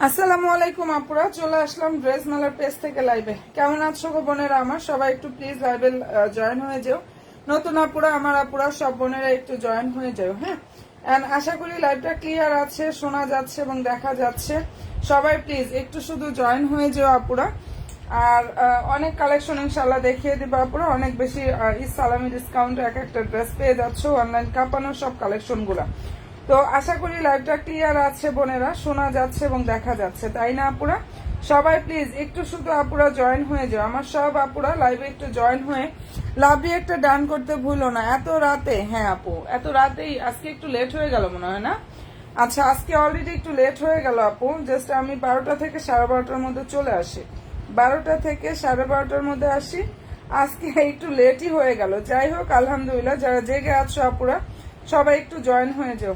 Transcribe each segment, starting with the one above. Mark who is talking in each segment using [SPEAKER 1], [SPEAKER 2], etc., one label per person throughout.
[SPEAKER 1] আসসালামু আলাইকুম আপুরা, চলে আসলাম ড্রেস মেলার পেজ থেকে লাইভে। কেমন আছো গো বোনেরা আমার? সবাই একটু প্লিজ লাইভে জয়েন হয়ে যাও। নতুন আপুরা, আমার আপুরা সব বোনেরা একটু জয়েন হয়ে যাও, হ্যাঁ। এন্ড আশা করি লাইভটা ক্লিয়ার আছে, শোনা যাচ্ছে এবং দেখা যাচ্ছে। সবাই প্লিজ একটু শুধু জয়েন হয়ে যাও আপুরা। আর অনেক কালেকশন ইনশাল্লাহ দেখিয়ে দিবা আপুরা। অনেক বেশি সালামি ডিসকাউন্টে এক একটা ড্রেস পেয়ে যাচ্ছ, অনলাইন কাঁপানোর সব কালেকশন গুলা। তো আশা করি লাইভটা ক্লিয়ার আছে বোনেরা, শোনা যাচ্ছে এবং দেখা যাচ্ছে, তাই না আপুরা? সবাই প্লিজ একটু শুধু আপুরা জয়েন হয়ে যাও। আমার সব আপুরা লাইভে একটু জয়েন হয়ে লাভলি একটা ডান করতে ভুলো না। এত রাতে, হ্যাঁ আপু এত রাতেই, আজকে একটু লেট হয়ে গেল মনে হয় না? আচ্ছা, আজকে অলরেডি একটু লেট হয়ে গেল আপু। জাস্ট আমি 12টা থেকে 12:30টার মধ্যে চলে আসি, 12টা থেকে 12:30টার মধ্যে আসি। আজকে একটু লেটই হয়ে গেল। যাই হোক আলহামদুলিল্লাহ, যারা জেগে আছো আপুরা সবাই একটু জয়েন হয়ে যাও।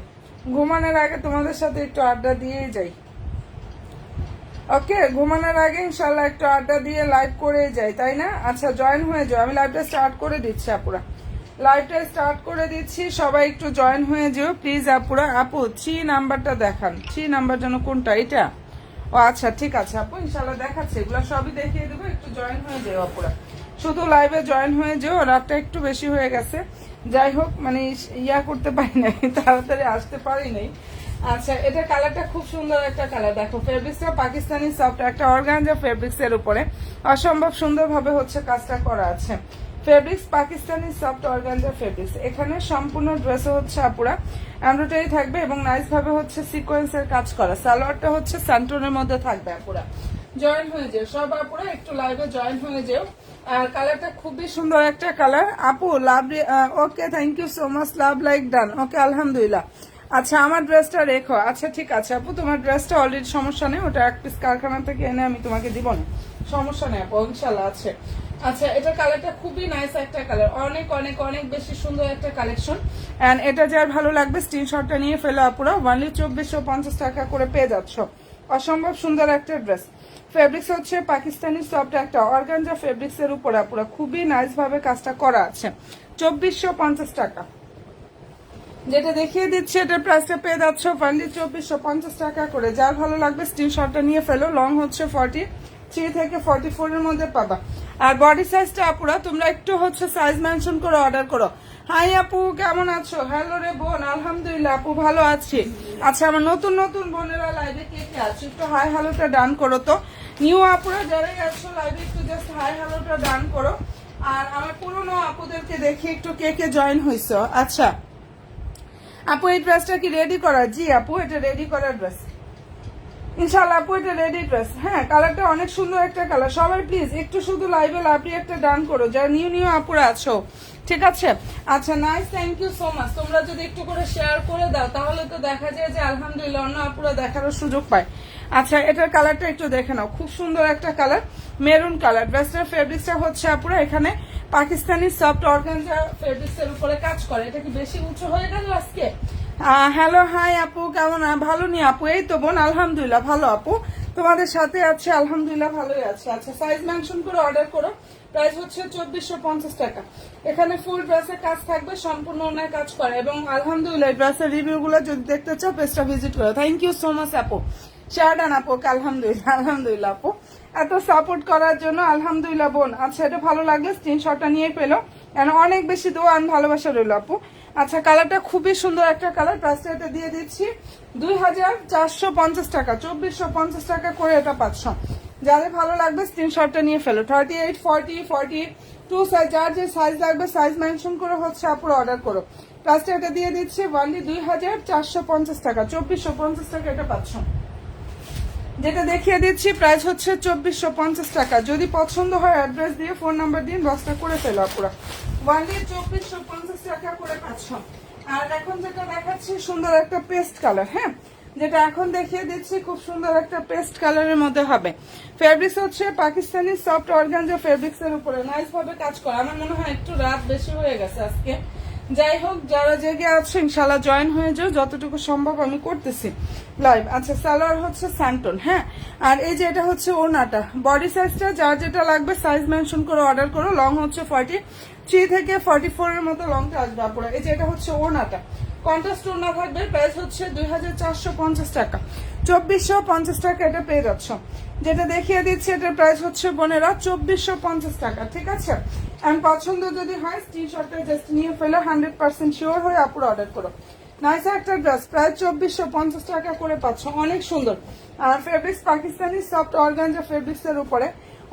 [SPEAKER 1] ঘুমানোর আগে তোমাদের সাথে একটু আড্ডা দিয়েই যাই, ওকে? ঘুমানোর আগে ইনশাল্লাহ একটু আড্ডা দিয়ে লাইভ করেই যাই, তাই না? আচ্ছা, জয়েন হয়ে যাও। আমি লাইভটা স্টার্ট করে দিচ্ছি আপুরা, লাইভটা স্টার্ট করে দিচ্ছি। সবাই একটু জয়েন হয়ে যেও প্লিজ আপুরা। আপু 3 নাম্বারটা দেখান। 3 নাম্বার যেন কোনটা? এটা? ও আচ্ছা, ঠিক আছে আপু, ইনশাল্লাহ দেখাচ্ছে। এগুলো সবই দেখিয়ে দেবো। একটু জয়েন হয়ে যাও আপুরা, শুধু লাইভে জয়েন হয়ে যেও। রাতটা একটু বেশি হয়ে গেছে, যাই হোক মানে ইয়া করতে পারি নাই, তাড়াতাড়ি আসতে পারি নাই। আচ্ছা, এটা কালারটা খুব সুন্দর একটা কালার। দেখো ফেব্রিক্সটা পাকিস্তানি সফট একটা অর্গানজা ফেব্রিক্স এর উপরে অসম্ভব সুন্দরভাবে হচ্ছে কাজটা করা আছে। Fabrics Pakistani soft organza fabrics. এখানে সম্পূর্ণ ড্রেসে হচ্ছে আপুরা এমব্রয়ডারি থাকবে এবং নাইস ভাবে হচ্ছে সিকোয়েন্সের কাজ করা। সালোয়ারটা হচ্ছে স্যান্টনের মধ্যে থাকবে আপুরা। জয়েন হয়ে যেও সব আপুরা, একটু লাইভে জয়েন হয়ে যেও। আর কালারটা খুবই সুন্দর একটা কালার আপু। Love, okay, thank you so much. Love like done, okay আলহামদুলিল্লাহ। আচ্ছা, আমার ড্রেসটা রেখো। আচ্ছা ঠিক আছে আপু, তোমার ড্রেসটা অলরেডি সমস্যা নেই, ওটা এক পিস কারখানা থেকে এনে আমি তোমাকে দিব না, সমস্যা নেই আপু, ইনশাল্লাহ আছে। আচ্ছা, এটা কালারটা খুবই নাইস একটা কালার, অনেক অনেক অনেক বেশি সুন্দর একটা কালেকশন। এন্ড এটা যার ভালো লাগবে স্ক্রিনশটটা নিয়ে ফেলো আপুরা। অনলি 2450 টাকা করে পেয়ে যাচ্ছ। অসম্ভব সুন্দর একটা ড্রেস। ফেব্রিক্স হচ্ছে পাকিস্তানি সফট একটা অর্গানজা ফেব্রিক্স এর উপর আপুরা খুবই নাইস ভাবে কাজটা করা আছে। 2450 টাকা যেটা দেখিয়ে দিচ্ছে, এটার প্রাইসটা পেয়ে যাচ্ছ অনলি 2450 টাকা করে। যার ভালো লাগবে স্ক্রিনশটটা নিয়ে ফেলো। লং হচ্ছে 40, 3 থেকে 44 এর মধ্যে পাবা। আর বডি সাইজটা আপুরা তোমরা একটু হচ্ছে সাইজ মেনশন করে অর্ডার করো। হাই আপু কেমন আছো? হ্যালো রে বোন, আলহামদুলিল্লাহ আপু ভালো আছি। আচ্ছা আমার নতুন নতুন বোনেরা লাইভে কে কে আছো একটু হাই হ্যালোটা ডান করো তো। নিউ আপুরা যারাই আছো লাইভে একটু জাস্ট হাই হ্যালোটা ডান করো। আর আমার পুরনো আপুদেরকে দেখি একটু কে কে জয়েন হইছো। আচ্ছা আপু এই ড্রেসটা কি রেডি করা? জি আপু এটা রেডি করার ড্রেস ইনশাআল্লাহ আপু, এটা রেডি ড্রেস। হ্যাঁ কালারটা অনেক সুন্দর একটা কালার। সবাই প্লিজ একটু শুধু লাইভে লাভলি একটা ডান করো যারা নিউ নিউ আপুরা আছো, ঠিক আছে? আচ্ছা nice, thank you so much. তোমরা যদি একটু করে শেয়ার করে দাও তাহলে তো দেখা যায় যে আলহামদুলিল্লাহ অন্য আপুরা দেখারও সুযোগ পায়। আচ্ছা এটার কালারটা একটু দেখে নাও, খুব সুন্দর একটা কালার, মেরুন কালার। ড্রেসটার ফেব্রিক্সটা হচ্ছে আপুরা এখানে পাকিস্তানি সফট অর্গানজা ফেব্রিক্সের উপরে কাজ করে। এটা কি বেশি উঁচু হয়ে গেল আজকে? হ্যালো হাই আপু কেমন? ভালো নি আপু, এই তো বোন আলহামদুলিল্লাহ ভালো আপু, তোমাদের সাথে আছে আলহামদুলিল্লাহ ভালোই আছে। আচ্ছা সাইজ মেনশন করে অর্ডার করো। প্রাইস হচ্ছে 2450 টাকা। এখানে ফুল ড্রেসের কাজ থাকবে, সম্পূর্ণ অন্যায় কাজ করে এবং আলহামদুলিল্লাহ ড্রেসের রিভিউ গুলো যদি দেখতে চাও পেজটা ভিজিট করো। থ্যাংক ইউ সো মাচ আপু, শেয়ারডান আপু আলহামদুলিল্লাহ আলহামদুলিল্লাহ আপু এত সাপোর্ট করার জন্য আলহামদুলিল্লাহ বোন। আচ্ছা এটা ভালো লাগলে স্ক্রিনশটটা নিয়ে পেলো, কেন অনেক বেশি দোয়া আর ভালোবাসা রইল আপু। আচ্ছা কালারটা খুবই সুন্দর একটা কালার। প্রাইসটা এটা দিয়ে দিচ্ছি 2450 টাকা, 2450 টাকা করে এটা পাচ্ছ। যাদের ভালো লাগবে স্ক্রিনশটটা নিয়ে ফেলো। 38, 40, 42 সাইজ, যার যে সাইজ লাগবে সাইজ মেনশন করে হচ্ছে আপুর অর্ডার করো। প্রাইসটা এটা দিয়ে দিচ্ছি ওনলি 2450 টাকা, 2450 টাকা এটা পাচ্ছ। যেটা দেখিয়ে দিচ্ছি প্রাইস হচ্ছে 2450 টাকা। যদি পছন্দ হয় অ্যাড্রেস দিয়ে ফোন নাম্বার দিয়ে বক্সটা করে ফেলো আপুরা। ওনলি 2450 টাকা করে পাচ্ছ। আর এখন যেটা দেখাচ্ছি সুন্দর একটা পেস্ট কালার, হ্যাঁ যেটা এখন দেখিয়ে দিচ্ছি খুব সুন্দর একটা পেস্ট কালারের মধ্যে হবে। ফেব্রিক্স হচ্ছে পাকিস্তানি সফট অর্গানজা ফেব্রিক্স এর উপরে নাইস ভাবে কাজ করা। আমার মনে হয় একটু রাত বেশি হয়ে গেছে আজকে, যাই হোক যারা জেগে আছে ইনশাল্লাহ জয়েন হয়ে যাও, যতটুকু সম্ভব আমি করতেছি লাইভ। আচ্ছা সালোয়ার হচ্ছে স্যান্টন, হ্যাঁ আর এই যে এটা হচ্ছে ওনাটা। বডি সাইজটা যার যেটা লাগবে সাইজ মেনশন করে অর্ডার করো। লং হচ্ছে 43 থেকে 44 এর মতো লংটা আসবে আপুরা। এই যে এটা হচ্ছে ওনাটা, কন্ট্রাস্ট ওনা থাকবে। প্রাইস হচ্ছে 2450 টাকা, 2450 টাকা এটা পেয়ে যাচ্ছ। যেটা দেখিয়ে দিচ্ছি এটার প্রাইস হচ্ছে বোনেরা 2450 টাকা, ঠিক আছে? এন্ড পছন্দ যদি হয় স্ক্রিনশটটা জাস্ট নিয়ে ফেলে 100% শিওর হয়ে আপুরা অর্ডার করো। নাইস একটা ড্রেস, প্রায় 2450 টাকা করে পাচ্ছ, অনেক সুন্দর। আর fabrics Pakistani soft organza fabrics এর উপরে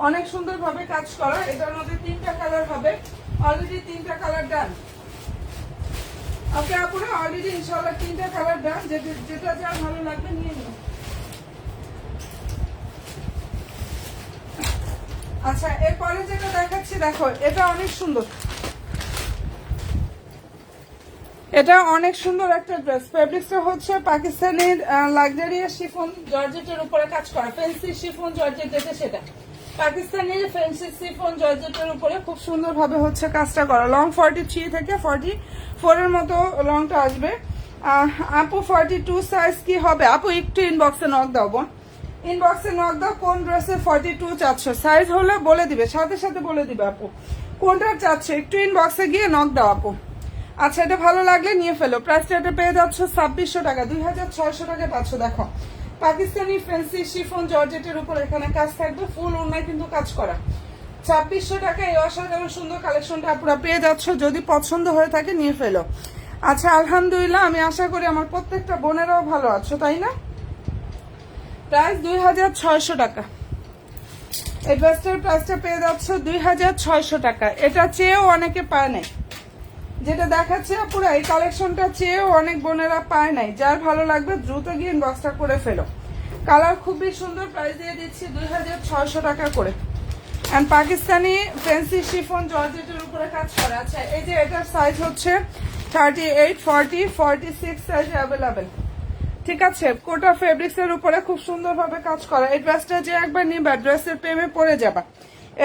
[SPEAKER 1] অনেক সুন্দর ভাবে কাজ করা। এটার মধ্যে 3টা কালার হবে, অলরেডি 3টা কালার ডান। ওকে আপুরা অলরেডি ইনশাআল্লাহ 3টা কালার ডান, যেটা যা ভালো লাগবে নিয়ে নিও। আচ্ছা এরপরে যেটা দেখাচ্ছি দেখো, এটা অনেক সুন্দর, এটা অনেক সুন্দর একটা ড্রেস। ফেব্রিক্সটা হচ্ছে পাকিস্তানের লাক্সারিয়াস শিফন জর্জেটের উপরে কাজ করা, ফেন্সি শিফন জর্জেট যেটা সেটা পাকিস্তানের ফেন্সি শিফন জর্জেটের উপরে খুব সুন্দর ভাবে হচ্ছে কাজটা করা। লং 43 থেকে 44 এর মতো লংটা আসবে। আপু 42 সাইজ কি হবে? আপু একটু ইনবক্সে নক দাও বোন, ইনবক্সে নক দাও কোন ড্রেসে 42 চাচ্ছ, সাইজ হলে বলে দিবে, সাথে সাথে বলে দিবে আপু কোনটা চাচ্ছে। একটু ইনবক্সে গিয়ে নক দাও আপু। আচ্ছা এটা ভালো লাগলে নিয়ে ফেলো। প্রাইসটা এটা পেয়ে যাচ্ছ 2600 টাকা, 2600 টাকা পাচ্ছ। দেখো পাকিস্তানি ফেন্সি শিফন জর্জেটের উপর এখানে কাজ থাকবে, ফুল ওড়নায় কিন্তু কাজ করা। 2600 টাকা এই অসাধারণ সুন্দর কালেকশনটা আপনারা পেয়ে যাচ্ছ। যদি পছন্দ হয়ে থাকে নিয়ে ফেলো। আচ্ছা আলহামদুলিল্লাহ, আমি আশা করি আমার প্রত্যেকটা বোনেরাও ভালো আছো, তাই না? প্রাইস 2600 টাকা। এই ড্রেসটার প্রাইসটা পেয়ে যাচ্ছ 2600 টাকা। এটা চেয়েও অনেকে পায় নাই, যেটা দেখাচ্ছে পুরো এই কালেকশনটা চেয়েও অনেক বোনেরা পায় নাই। যার ভালো লাগবে দ্রুত গিয়ে ইনবক্সটা করে ফেলো। কালার খুবই সুন্দর, প্রাইস দিয়ে দিচ্ছি 2600 টাকা করে। এন্ড পাকিস্তানি ফ্যান্সি শিফন জর্জেটের উপরে কাজ করা। আচ্ছা এই যে এটার সাইজ হচ্ছে 38, 40, 46 সাইজ অ্যাভেলেবেল, ঠিক আছে? কোটা ফেব্রিক্স এর উপরে খুব সুন্দর ভাবে কাজ করা। এই ড্রেসটা যে একবার নিবা ড্রেসের প্রেমে পড়ে যাবা।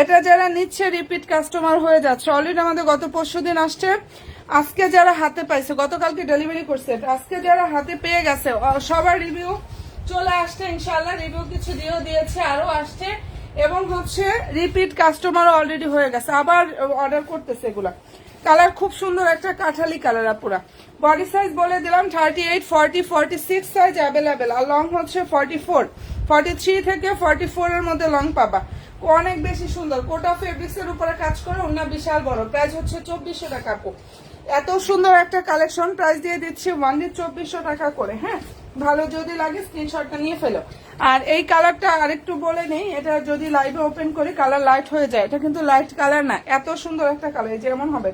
[SPEAKER 1] এটা যারা নিচ্ছে রিপিট কাস্টমার হয়ে যাচ্ছে। অলরেডি আমাদের গত পরশুদিন আসছে, আজকে যারা হাতে পাইছে, গতকালকে ডেলিভারি করছে, আজকে যারা হাতে পেয়ে গেছে সবার রিভিউ চলে আসছে ইনশাল্লাহ। রিভিউ কিছু দিয়েছে, আরো আসছে এবং হচ্ছে রিপিট কাস্টমার অলরেডি হয়ে গেছে, আবার অর্ডার করতেছে এগুলা। কালার খুব সুন্দর একটা কাঠালি কালার পুরা। বডি সাইজ বলে দিলাম 38, 40, 46 সাইজ অ্যাভেলেবেল। আর লং হচ্ছে 44, 43 থেকে 44 এর মধ্যে লং পাবা, অনেক বেশি সুন্দর। কোটা ফেব্রিক্স এর উপরে কাজ করে, ওনা বিশাল বড়, প্রাইস হচ্ছে 2400 টাকা আপু। এত সুন্দর একটা কালেকশন, প্রাইস দিয়ে দিচ্ছি ওনলি 2400 টাকা করে। হ্যাঁ, ভালো যদি লাগে স্ক্রিনশটটা নিয়ে ফেলো। আর এই কালারটা আরেকটু বলে নেই, এটা যদি লাইভে ওপেন করি কালার লাইট হয়ে যায়, এটা কিন্তু লাইট কালার না, এত সুন্দর একটা কালার, যেমন হবে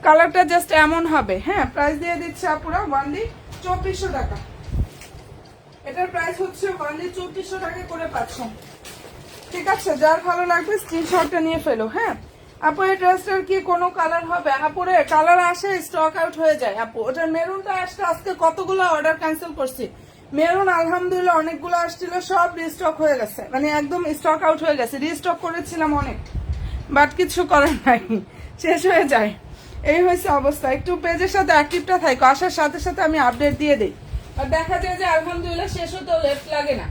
[SPEAKER 1] কালারটা জাস্ট এমন হবে। হ্যাঁ, প্রাইস দিয়ে দিচ্ছে আপুরা ওনলি 2400 টাকা। এটার প্রাইস হচ্ছে ওনলি 2400 টাকা করে পাচ্ছেন। ঠিক আছে, যার ভালো লাগবে স্ক্রিনশটটা নিয়ে ফেলো। হ্যাঁ আপু, এই ড্রেসটার কি কোনো কালার হবে? আপুরে কালার আসে, স্টক আউট হয়ে যায় আপু। ওটার মেরুনটা আসতে আজকে কতগুলো অর্ডার ক্যান্সেল করছি। মেরুন আলহামদুলিল্লাহ অনেকগুলো আসছিল, সব রিস্টক হয়ে গেছে, মানে একদম স্টক আউট হয়ে গেছে। রিস্টক করেছিলাম অনেক, বাট কিছু করার নাই, শেষ হয়ে যায়, এই হয়েছে অবস্থা। একটু পেজের সাথে অ্যাক্টিভটা থাকো, আসার সাথে সাথে আমি আপডেট দিয়ে দিই, আর দেখা যায় যে আলহামদুলিল্লাহ শেষ হতেও লেট লাগে না।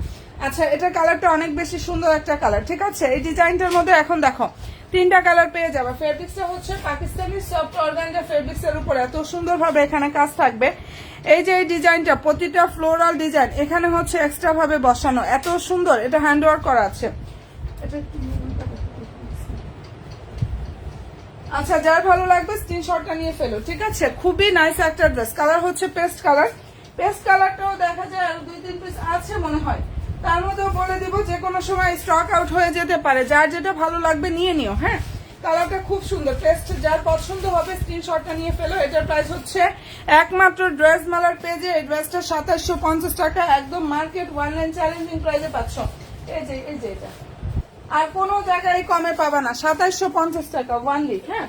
[SPEAKER 1] আচ্ছা, এটা কালারটা অনেক বেশি সুন্দর একটা কালার। ঠিক আছে, এই ডিজাইনটার মধ্যে এখন দেখো 3টা কালার পেয়ে যাবে। ফেব্রিক্সটা হচ্ছে পাকিস্তানি সফট অর্গানজা ফেব্রিক্স এর উপর এত সুন্দরভাবে এখানে কাজ থাকবে। এই যে এই ডিজাইনটা, প্রতিটা ফ্লোরাল ডিজাইন এখানে হচ্ছে এক্সট্রা ভাবে বসানো, এত সুন্দর। এটা হ্যান্ড ওয়ার্ক করা আছে। এটা আচ্ছা, যার ভালো লাগবে স্ক্রিনশটটা নিয়ে ফেলো। ঠিক আছে, খুবই নাইস একটা ড্রেস। কালার হচ্ছে পেস্ট কালার। পেস্ট কালারটাও দেখা যায় আর 2-3 পিস আছে মনে হয়, তার মধ্যেও বলে দিব যে কোনো সময় স্টক আউট হয়ে যেতে পারে। যার যেটা ভালো লাগবে নিয়ে নিও। হ্যাঁ, কালারটা খুব সুন্দর, পেস্ট যার পছন্দ হবে স্ক্রিনশটটা নিয়ে ফেলো। এটার প্রাইস হচ্ছে একমাত্র ড্রেস মালার পেজে এই ড্রেসটা 2750 টাকা, একদম মার্কেট অনলাইন চ্যালেঞ্জিং প্রাইসে পাচ্ছ। এই যে এটা আর কোনো জায়গায় কমে পাবা না, 2750 টাকা ওয়ানলি। হ্যাঁ,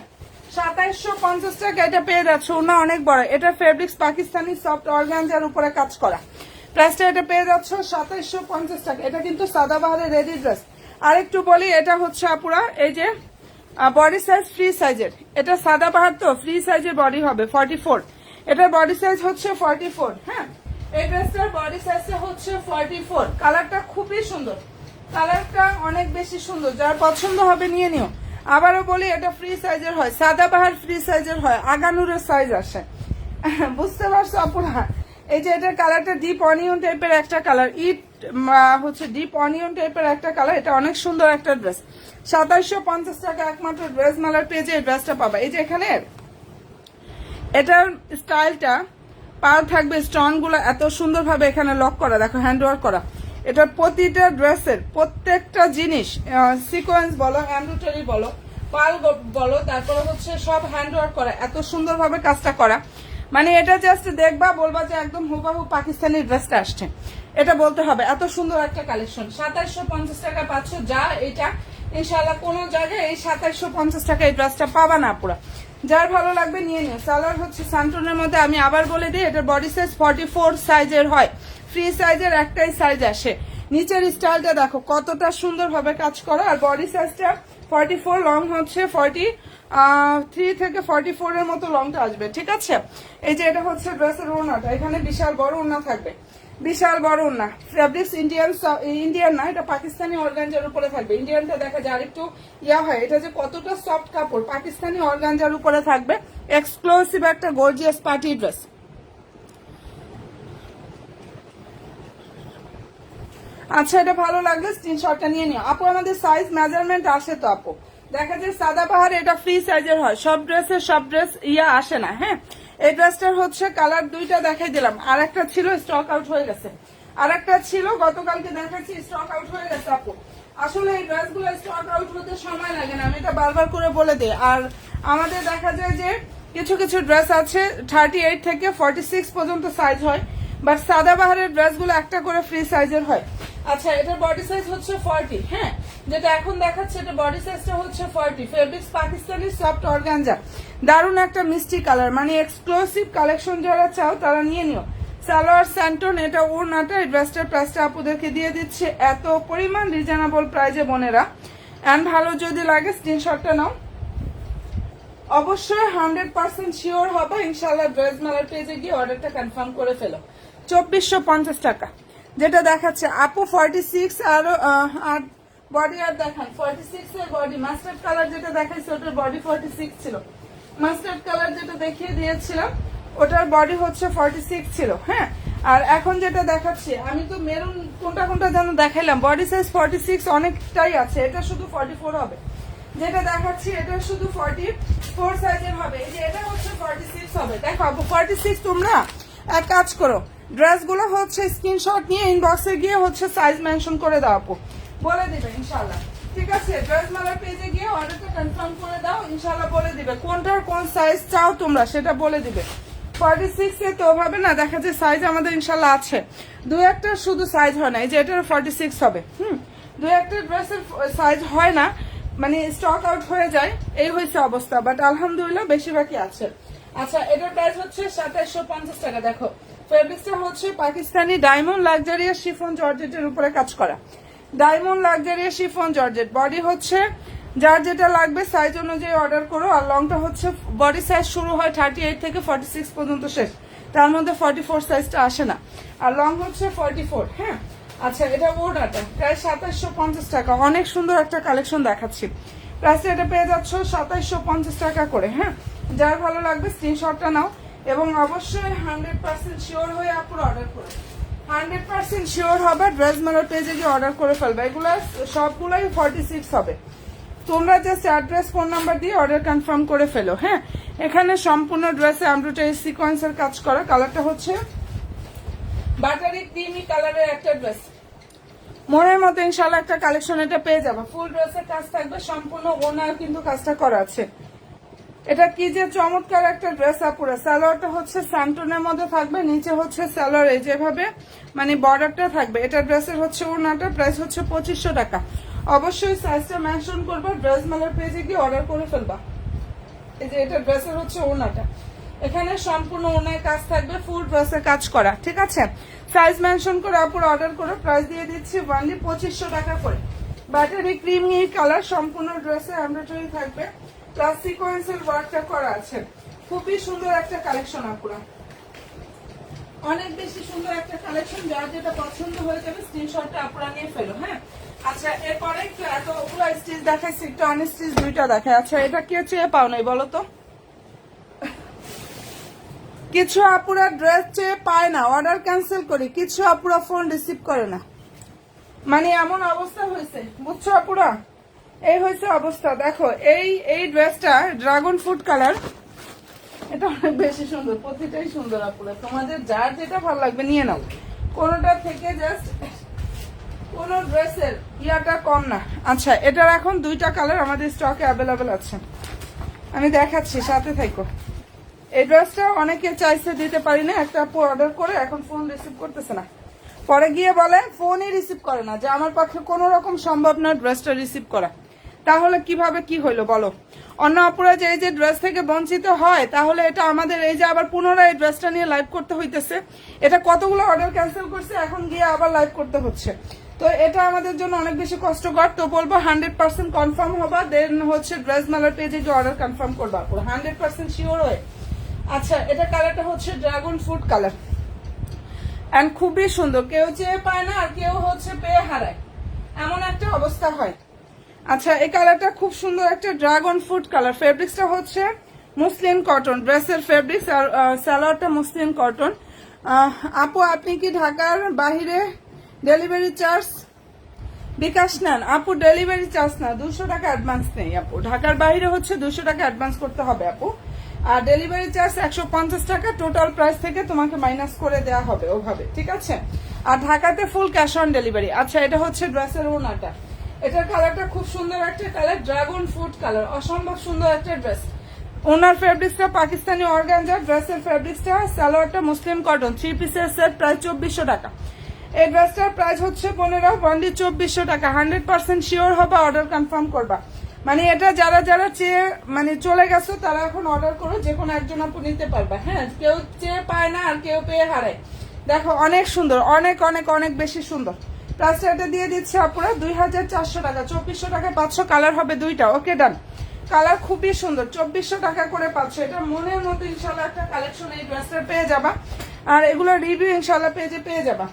[SPEAKER 1] 2750 টাকা এটা পেয়ে যাচ্ছে। ওনা অনেক বড়, এটা ফেব্রিক্স পাকিস্তানি সফট অর্গানজার উপরে কাজ করা। প্রাইসটা এটা পেয়ে যাচ্ছে 2750 টাকা। এটা কিন্তু সাদাবাহারের রেডি ড্রেস। আরেকটু বলি, এটা হচ্ছে আপুরা এই যে বডি সাইজ ফ্রি সাইজের, এটা সাদাবাহার তো ফ্রি সাইজের বডি হবে 44, এটার বডি সাইজ হচ্ছে 44। হ্যাঁ, এই ড্রেসটার বডি সাইজটা হচ্ছে 44। কালারটা খুবই সুন্দর, কালারটা অনেক বেশি সুন্দর, যার পছন্দ হবে নিয়ে নিও। আবারও বলি, এটা ফ্রি সাইজের হয়, সাদাবাহার ফ্রি সাইজের হয়, আগানুরের সাইজ আসে। বুঝতে পারছো আপুরা? এই যে এটার কালারটা ডিপ অনিয়ন টাইপের একটা কালার, হচ্ছে ডিপ অনিয়ন টাইপের একটা কালার। এটা অনেক সুন্দর একটা ড্রেস, 2750 টাকা একমাত্র ড্রেস মালার পেজে এই ড্রেসটা পাবা। এই যে এখানে এটার স্টাইলটা পার থাকবে, স্টোন গুলো এত সুন্দর ভাবে এখানে লক করা, দেখো হ্যান্ড ওয়ার্ক করা। এটার প্রতিটা ড্রেসের প্রত্যেকটা জিনিস সিকোয়েন্স বলো, এমব্রয়ডারি বলো, পাল বলো, তারপরে হচ্ছে সব হ্যান্ড ওয়ার্ক করা, এত সুন্দর ভাবে কাজটা করা। মানে এটা জাস্ট দেখবা বলবা যে একদম হুবাহু পাকিস্তানি ড্রেসটা আসছে, এটা বলতে হবে। এত সুন্দর একটা কালেকশন 2750 টাকা পাচ্ছ, যা এটা ইনশাআল্লাহ কোনো জায়গায় এই 2750 টাকা এই ড্রেসটা পাবা না পুরা। যার ভালো লাগবে নিয়ে নিও। সালোয়ার হচ্ছে সান্টনের মধ্যে, আমি আবার বলে দিই, এটার বডি সাইজ 44 সাইজের হয়, ফ্রি সাইজের একটাই সাইজ আসে। নিচের স্টাইলটা দেখো কতটা সুন্দর ভাবে কাজ করা, আর বডি সাইজটা 44, লং হচ্ছে 43 থেকে 44 এর মতো লংটা আসবে। ঠিক আছে, এই যে এটা হচ্ছে ড্রেসের ওড়নাটা, এখানে বিশাল বড় ওড়না থাকবে, বিশাল বড় ওড়না। ফেব্রিক্স ইন্ডিয়ান না, এটা পাকিস্তানি অর্গানজার উপরে থাকবে। ইন্ডিয়ানটা দেখা যায় আরেকটু হয়, এটা যে কতটা সফট কাপড়, পাকিস্তানি অর্গানজার উপরে থাকবে। এক্সক্লুসিভ একটা গর্জিয়াস পার্টি ড্রেস। আচ্ছা, এটা ভালো লাগলে স্ক্রিনশটটা নিয়ে নিও আপু। আমাদের সাইজ মেজারমেন্ট আসে তো আপু, দেখা যায় সাদাবাহার এটা ফ্রি সাইজের হয়, সব ড্রেস আসে না। হ্যাঁ, এই ড্রেসটার হচ্ছে কালার 2টা দেখাই দিলাম, আর একটা ছিল স্টক আউট হয়ে গেছে, আর একটা ছিল গতকালকে দেখাচ্ছি স্টক আউট হয়ে গেছে আপু। আসলে এই ড্রেসগুলো স্টক আউট হতে সময় লাগে না, আমি এটা বারবার করে বলে দিই। আর আমাদের দেখা যায় যে কিছু কিছু ড্রেস আছে 38 থেকে 46 পর্যন্ত সাইজ হয়, বাট সাদাবাহারের ড্রেসগুলো একটা করে ফ্রি সাইজের হয়। আচ্ছা, এটার বডি সাইজ হচ্ছে 40। হ্যাঁ, যেটা এখন দেখাচ্ছে এটা বডি সাইজটা হচ্ছে 40। ফেব্রিক্স পাকিস্তানি সফট অর্গানজা, দারুণ একটা মিষ্টি কালার, মানে এক্সক্লুসিভ কালেকশন যারা চাও তারা নিয়ে নিও। সালোয়ার স্যান্টন, এটা ওড়নাটা। এই ড্রেসটার প্রাইসটা আপুদেরকে দিয়ে দিচ্ছে এত পরিমাণ রিজনেবল প্রাইজে বোনেরা, এন্ড ভালো যদি লাগে স্ক্রিনশটটা নাও। অবশ্যই 100% শিওর হবে ইনশাআল্লাহ, ড্রেস মালার পেজে গিয়ে অর্ডারটা কনফার্ম করে ফেলো। 2450 টাকা যেটা দেখাচ্ছে আপু 46, আর বডি আর দেখান 46 এর বডি। মাস্টার্ড কালার যেটা দেখাইছে ওটার বডি 46 ছিল, মাস্টার্ড কালার যেটা দেখিয়ে দিয়েছিলাম ওটার বডি হচ্ছে 46 ছিল। হ্যাঁ, আর এখন যেটা দেখাচ্ছি, আমি তো মেরুন কোনটা কোনটা যেন দেখাইলাম, বডি সাইজ 46 অনেকটাই আছে, এটা শুধু 44 হবে। যেটা দেখাচ্ছি এটা শুধু 44 সাইজের হবে। এই যে এটা হচ্ছে 46 হবে। দেখো 46 তোমরা এক কাজ করো, ড্রেসগুলো হচ্ছে স্ক্রিনশট নিয়ে ইনবক্সে গিয়ে হচ্ছে সাইজ মেনশন করে দাও আপু, বলে দিবে ইনশাল্লাহ। ঠিক আছে, ড্রেস মালার পেজে গিয়ে অর্ডারটা কনফার্ম করে দাও, ইনশাল্লাহ বলে দিবে কোনটার কোন সাইজ চাও তোমরা, সেটা বলে দিবে। 46 এ তো ভাবে না, দেখা যায় সাইজ আমাদের ইনশাল্লাহ আছে, দু একটা শুধু সাইজ হয় না। এই যে এটার 46 হবে, দু একটা ড্রেসের সাইজ হয় না, মানে স্টক আউট হয়ে যায়, এই হয়েছে অবস্থা, বাট আলহামদুলিল্লাহ বেশিরভাগই আছে। আচ্ছা, এটার প্রাইস হচ্ছে 2750 টাকা। দেখো ফেব্রিক্সটা হচ্ছে পাকিস্তানি ডায়মন্ড লাক্সারিয়াস শিফন জর্জেটের উপরে কাজ করা, diamond luxurious chiffon georgette. Body হচ্ছে যার যেটা লাগবে সাইজ অনুযায়ী অর্ডার করো। আর লংটা হচ্ছে বডি সাইজ শুরু হয় 38 থেকে 46 পর্যন্ত শেষ, তার মধ্যে 44 সাইজটা আসে না, আর লং হচ্ছে 44। হ্যাঁ, আচ্ছা, এটা ওড়নাটা প্রায় 2750 টাকা। অনেক সুন্দর একটা কালেকশন দেখাচ্ছি, প্রাইসটা এটা পেয়ে যাচ্ছ 2750 টাকা করে। হ্যাঁ, যার ভালো লাগবে স্ক্রিনশটটা নাও এবং অবশ্যই 100% শিওর হয়ে আপুর অর্ডার করো। 100% শিওর হবে, ড্রেস মেলার পেজে গিয়ে অর্ডার করে ফেলবে। এগুলো সবগুলোই 46 হবে। তোমরা জাস্ট অ্যাড্রেস ফোন নাম্বার দিয়ে অর্ডার কনফার্ম করে ফেলো। হ্যাঁ, এখানে সম্পূর্ণ ড্রেসে এমব্রয়ডারি সিকোয়েন্সের কাজ করা, কালারটা হচ্ছে বাটারি ক্রিমি কালারের একটা ড্রেস, মনের মতো ইনশাল্লাহ একটা কালেকশন এটা পেয়ে যাবো। ফুল ড্রেসের কাজ থাকবে, সম্পূর্ণ ওনার কিন্তু কাজটা করা আছে। এটা কি যে চমৎকার একটা ড্রেস আপুরা। সালোয়ারটা হচ্ছে স্যান্টনের মধ্যে থাকবে, নিচে হচ্ছে সালোয়ার এই যেভাবে মানে বর্ডারটা থাকবে। এটা ড্রেসের হচ্ছে ওনাটা, প্রাইস হচ্ছে 2500 টাকা। অবশ্যই সাইজটা মেনশন করবা, ড্রেস মেলার পেজে গিয়ে অর্ডার করে ফেলবা। এই যে এটা ড্রেসের হচ্ছে ওনাটা, এখানে সম্পূর্ণ ওনায় কাজ থাকবে, ফুল ড্রেসে কাজ করা। ঠিক আছে, সাইজ মেনশন করে আপুর অর্ডার করে প্রাইস দিয়ে দিচ্ছি ওনলি 2500 টাকা করে। ব্যাটারি ক্রিমি কালার, সম্পূর্ণ ড্রেসে এমব্রয়ডারি থাকবে, প্লাস সিকোয়েন্সের ওয়ার্কটা করা আছে। খুবই সুন্দর একটা কালেকশন আপুরা, অনেক বেশি সুন্দর একটা কালেকশন। যার যেটা পছন্দ হয়ে যাবে স্ক্রিনশটটা আপুরা নিয়ে ফেলো। হ্যাঁ, আচ্ছা, এরপরে এতগুলো স্টিচ দেখাইছি, একটু আনস্টিচ দুইটা দেখায়। আচ্ছা, এটা কে চেয়ে পাও নাই বলো তো? কিছু আপুরা ড্রেস চেয়ে পায় না, অর্ডার ক্যান্সেল করি, কিছু আপুরা ফোন রিসিভ করে না, মানে এমন অবস্থা হয়েছে, বুঝছো আপুরা? এই হয়েছে অবস্থা। দেখো এই ড্রেসটা ড্রাগন ফ্রুট কালার, এটা অনেক বেশি সুন্দর, প্রতিটাই সুন্দর আপুরা। তোমাদের যার যেটা ভালো লাগবে নিয়ে নাও, কোনোটা থেকে জাস্ট কোন ড্রেসের ইয়াটা কম না। আচ্ছা, এটার এখন দুইটা কালার আমাদের স্টকে অ্যাভেলেবেল আছে, আমি দেখাচ্ছি, সাথে থাকো। এই ড্রেসটা অনেকে চাইছে, দিতে পারি না, একটা আপু অর্ডার করে এখন ফোন রিসিভ করতেছে না, পরে গিয়ে বলে ফোনই রিসিভ করে না, যে আমার পক্ষে কোনো রকম সম্ভব না ড্রেসটা রিসিভ করা। তাহলে কিভাবে কি হইলো বলো? অন্য আপুরা যে এই যে ড্রেস থেকে বঞ্চিত হয়, তাহলে এটা আমাদের এই যে আবার পুনরায় ড্রেসটা নিয়ে লাইভ করতে হইতেছে। এটা কতগুলো অর্ডার ক্যান্সেল করছে, এখন গিয়ে আবার লাইভ করতে হচ্ছে, তো এটা আমাদের জন্য অনেক বেশি কষ্টকর। তো বলবো 100% কনফার্ম হবা, দেন হচ্ছে ড্রেস মেলার পেজে যে অর্ডার কনফার্ম করবা, 100% শিওর হয়ে। আচ্ছা, এটা কালারটা হচ্ছে ড্রাগন ফ্রুট কালার, এন্ড খুবই সুন্দর, কেউ চেয়ে পায় না আর কেউ হচ্ছে পেয়ে হারায়, এমন একটা অবস্থা হয়। আচ্ছা, এই কালারটা খুব সুন্দর একটা ড্রাগন ফ্রুট কালার। ফেব্রিক্সটা হচ্ছে মুসলিন কটন, ড্রেসের ফেব্রিক্স, আর সালোয়ারটা মুসলিন কটন। আপু, আপনি কি ঢাকার বাহিরে ডেলিভারি চার্জ বিকাশ নেন? আপু, ডেলিভারি চার্জ না, 200 টাকা অ্যাডভান্স নেই আপু। ঢাকার বাইরে হচ্ছে 200 টাকা অ্যাডভান্স করতে হবে আপু, আর ডেলিভারি চার্জ 150 টাকা টোটাল প্রাইস থেকে তোমাকে মাইনাস করে দেওয়া হবে ওভাবে। ঠিক আছে, আর ঢাকাতে ফুল ক্যাশ অন ডেলিভারি। আচ্ছা, এটা হচ্ছে ড্রেসের ওনাটা, এটার কালারটা খুব সুন্দর একটা কালার, ড্রাগন ফ্রুট কালার, অসম্ভব সুন্দর একটা ড্রেস। ওনার ফেব্রিক্সটা পাকিস্তানি অর্গানজা, ড্রেসের ফেব্রিক্সটা, সালোয়ারটা মুসলিম কটন, 3 পিসের সেট, প্রায় 2400 টাকা। এই ড্রেসটার প্রাইস হচ্ছে 2400 টাকা। 100% শিওর হবে, অর্ডার কনফার্ম করবা। মানে এটা যারা যারা চেয়ে মানে চলে গেছো, তারা এখন অর্ডার করো, যে কোনো একজন আপু নিতে পারবা। হ্যাঁ, কেউ চেয়ে পায় না আর কেউ পেয়ে হারায়। দেখো অনেক সুন্দর, অনেক অনেক অনেক বেশি সুন্দর। প্রাইসটা এটা দিয়ে দিচ্ছে আপুরা 2400 টাকা, 2400 টাকা পাচ্ছ, কালার হবে দুইটা। ওকে, ডান। কালার খুবই সুন্দর, 2400 টাকা করে পাচ্ছ। এটা মনের মতো ইনশাল্লাহ একটা কালেকশন, এই ড্রেসটা পেয়ে যাবা, আর এগুলো রিভিউ ইনশাল্লাহ পেজে পেয়ে যাবা।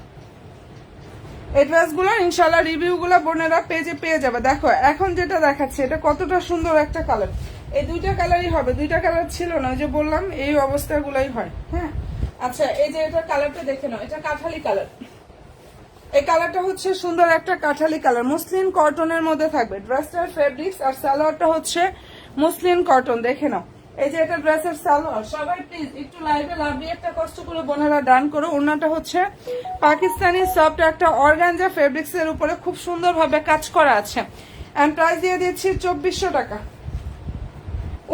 [SPEAKER 1] এই ড্রেসগুলো ইনশাল্লাহ রিভিউগুলো বোনেরা পেজে পেয়ে যাবে। দেখো এখন যেটা দেখাচ্ছে, এটা কতটা সুন্দর একটা কালার। এই দুইটা কালারই হবে, দুইটা কালার ছিল না, ওই যে বললাম এই অবস্থাগুলাই হয়। হ্যাঁ, আচ্ছা এই যে এটা কালারটা দেখে নাও, এটা কাঠালি কালার। এই কালারটা হচ্ছে সুন্দর একটা কাঠালি কালার, মুসলিন কটনের মধ্যে থাকবে। ড্রেসটার ফেব্রিক্স আর সালোয়ারটা হচ্ছে মুসলিন কটন, দেখে নাও। এই যে এটা ড্রেসের সালোয়ার। সবাই প্লিজ একটু লাইভে লাভ দিয়ে একটা কষ্ট করে বোনেরা ডান করো। ওড়নাটা হচ্ছে পাকিস্তানি সফট একটা অর্গানজা ফেব্রিক্স এর উপরে খুব সুন্দরভাবে কাজ করা আছে। এন্ড প্রাইস দিয়ে দিচ্ছি 2400 টাকা।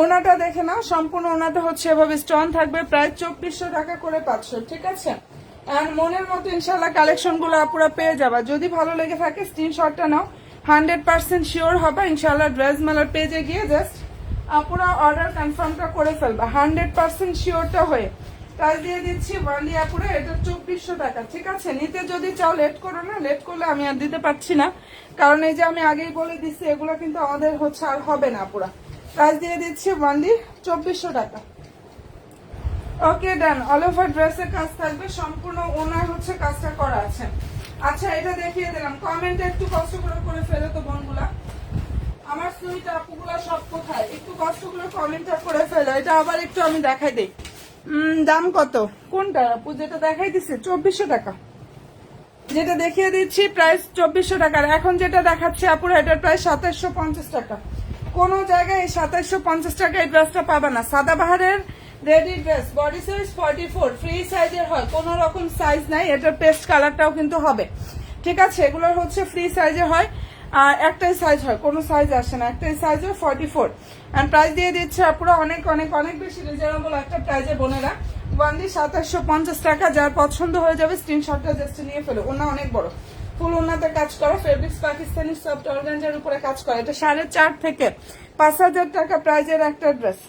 [SPEAKER 1] ওনাটা দেখে নাও, সম্পূর্ণ ওনাটা হচ্ছে এভাবে স্টোন থাকবে, প্রায় 2400 টাকা করে পাচ্ছ, ঠিক আছে। আর মনের মতো ইনশাল্লাহ কালেকশন গুলো আপুরা পেয়ে যাবা। যদি ভালো লেগে থাকে স্ক্রিনশটটা নাও, 100% শিওর হবে ইনশাল্লাহ। ড্রেস মেলার পেজে গিয়ে জাস্ট আপুরা অর্ডার কনফার্মটা করে ফেলবা 100% শিওরটা হয়ে। প্রাইস দিয়ে দিচ্ছি ওয়ালি আপুরা, এটা 2400 টাকা, ঠিক আছে। নিতে যদি চাও লেট করো না, লেট করলে আমি আর দিতে পারছি না, কারণ এই যে আমি আগেই বলে দিচ্ছি এগুলো কিন্তু আমাদের হচ্ছে আর হবে না আপুরা। প্রাইস দিয়ে দিচ্ছি ওয়ানলি 2400 টাকা। ওকে ডান। অল ওভার ড্রেসের কাজ থাকবে, সম্পূর্ণ ওনার হচ্ছে কাজটা করা আছে। আচ্ছা এটা দেখিয়ে দিলাম, কমেন্টে একটু কষ্ট করে ফেলে তো বোনগুলা, আমার সুইট আপুগুলা সব কোথায়, একটু কষ্ট করে কমেন্টটা করে ফেলো। এটা আবার একটু আমি দেখাই দিই। দাম কত কোনটা আপু? যেটা দেখাই দিচ্ছে 2400 টাকা, যেটা দেখিয়ে দিচ্ছি প্রাইস 2400 টাকার। এখন যেটা দেখাচ্ছি আপুরা এটার প্রাইস 2750 টাকা। কোনো জায়গায় 2750 টাকা এই ড্রেসটা পাবে না। সাদাবাহারের ready dress, body size 44, free সাইজের হয়, কোনো রকম সাইজ নাই। এটার পেস্ট কালারটাও কিন্তু হবে, ঠিক আছে। এগুলোর হচ্ছে ফ্রি সাইজের হয়, আর একটাই সাইজ হয়, কোনো সাইজ আসে না, একটাই সাইজ হয় 44। এন্ড প্রাইস দিয়ে দিচ্ছে আপুরা অনেক অনেক অনেক বেশি রিজনেবল একটা প্রাইজে বোনেরা, ওয়ানলি 2750 টাকা। যার পছন্দ হয়ে যাবে স্ক্রিনশটটা জাস্ট নিয়ে ফেলো। ওনা অনেক বড়, ফুল ওনাতে কাজ করা, ফেব্রিক্স পাকিস্তানি সফট অর্গানজার উপরে কাজ করা। এটা 4.5 থেকে 5000 টাকা প্রাইজের একটা ড্রেস,